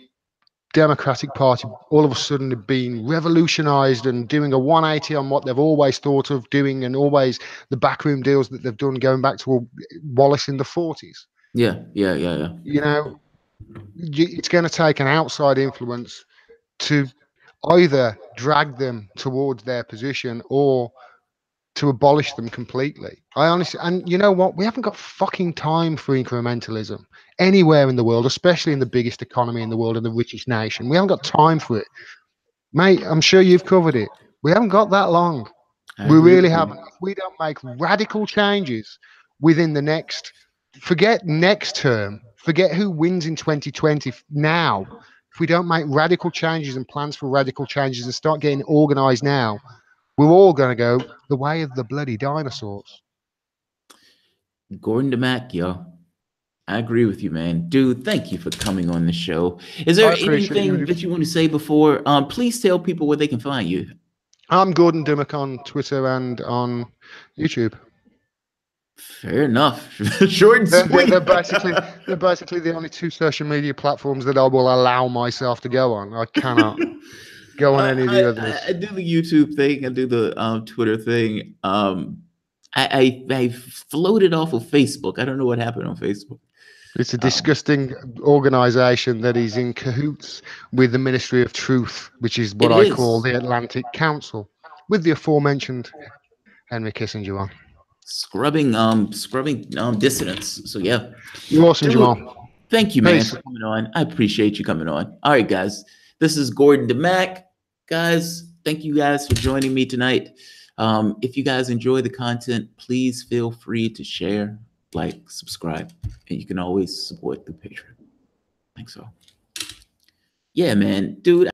Democratic Party all of a sudden being revolutionized and doing a 180 on what they've always thought of doing, and always the backroom deals that they've done going back to Wallace in the 40s. Yeah. Yeah. Yeah. Yeah. It's going to take an outside influence to either drag them towards their position or to abolish them completely. I honestly, and you know what? We haven't got fucking time for incrementalism anywhere in the world, especially in the biggest economy in the world and the richest nation. We haven't got time for it. Mate, I'm sure you've covered it. We haven't got that long. I We agree really with you. haven't. If we don't make radical changes within the next, forget next term, forget who wins in 2020 now. If we don't make radical changes and plans for radical changes and start getting organized now, we're all going to go the way of the bloody dinosaurs. Gordon Dimmack, yo. I agree with you, man. Dude, thank you for coming on the show. Is there I appreciate anything you. that you want to say before? Please tell people where they can find you. I'm Gordon Dimmack on Twitter and on YouTube. Fair enough. Short and sweet. They're basically the only two social media platforms that I will allow myself to go on. I cannot go on any of the others. I do the YouTube thing. I do the Twitter thing. I floated off of Facebook. I don't know what happened on Facebook. It's a disgusting organization that is in cahoots with the Ministry of Truth, which is what I call the Atlantic Council, with the aforementioned Henry Kissinger on. Scrubbing dissidents. So yeah. You're awesome, Jamal. Thank you, man, for coming on. I appreciate you coming on. All right, guys. This is Gordon Dimmack. Guys, thank you guys for joining me tonight. If you guys enjoy the content, please feel free to share, like, subscribe, and you can always support the Patreon. Thanks all. Yeah, man, dude.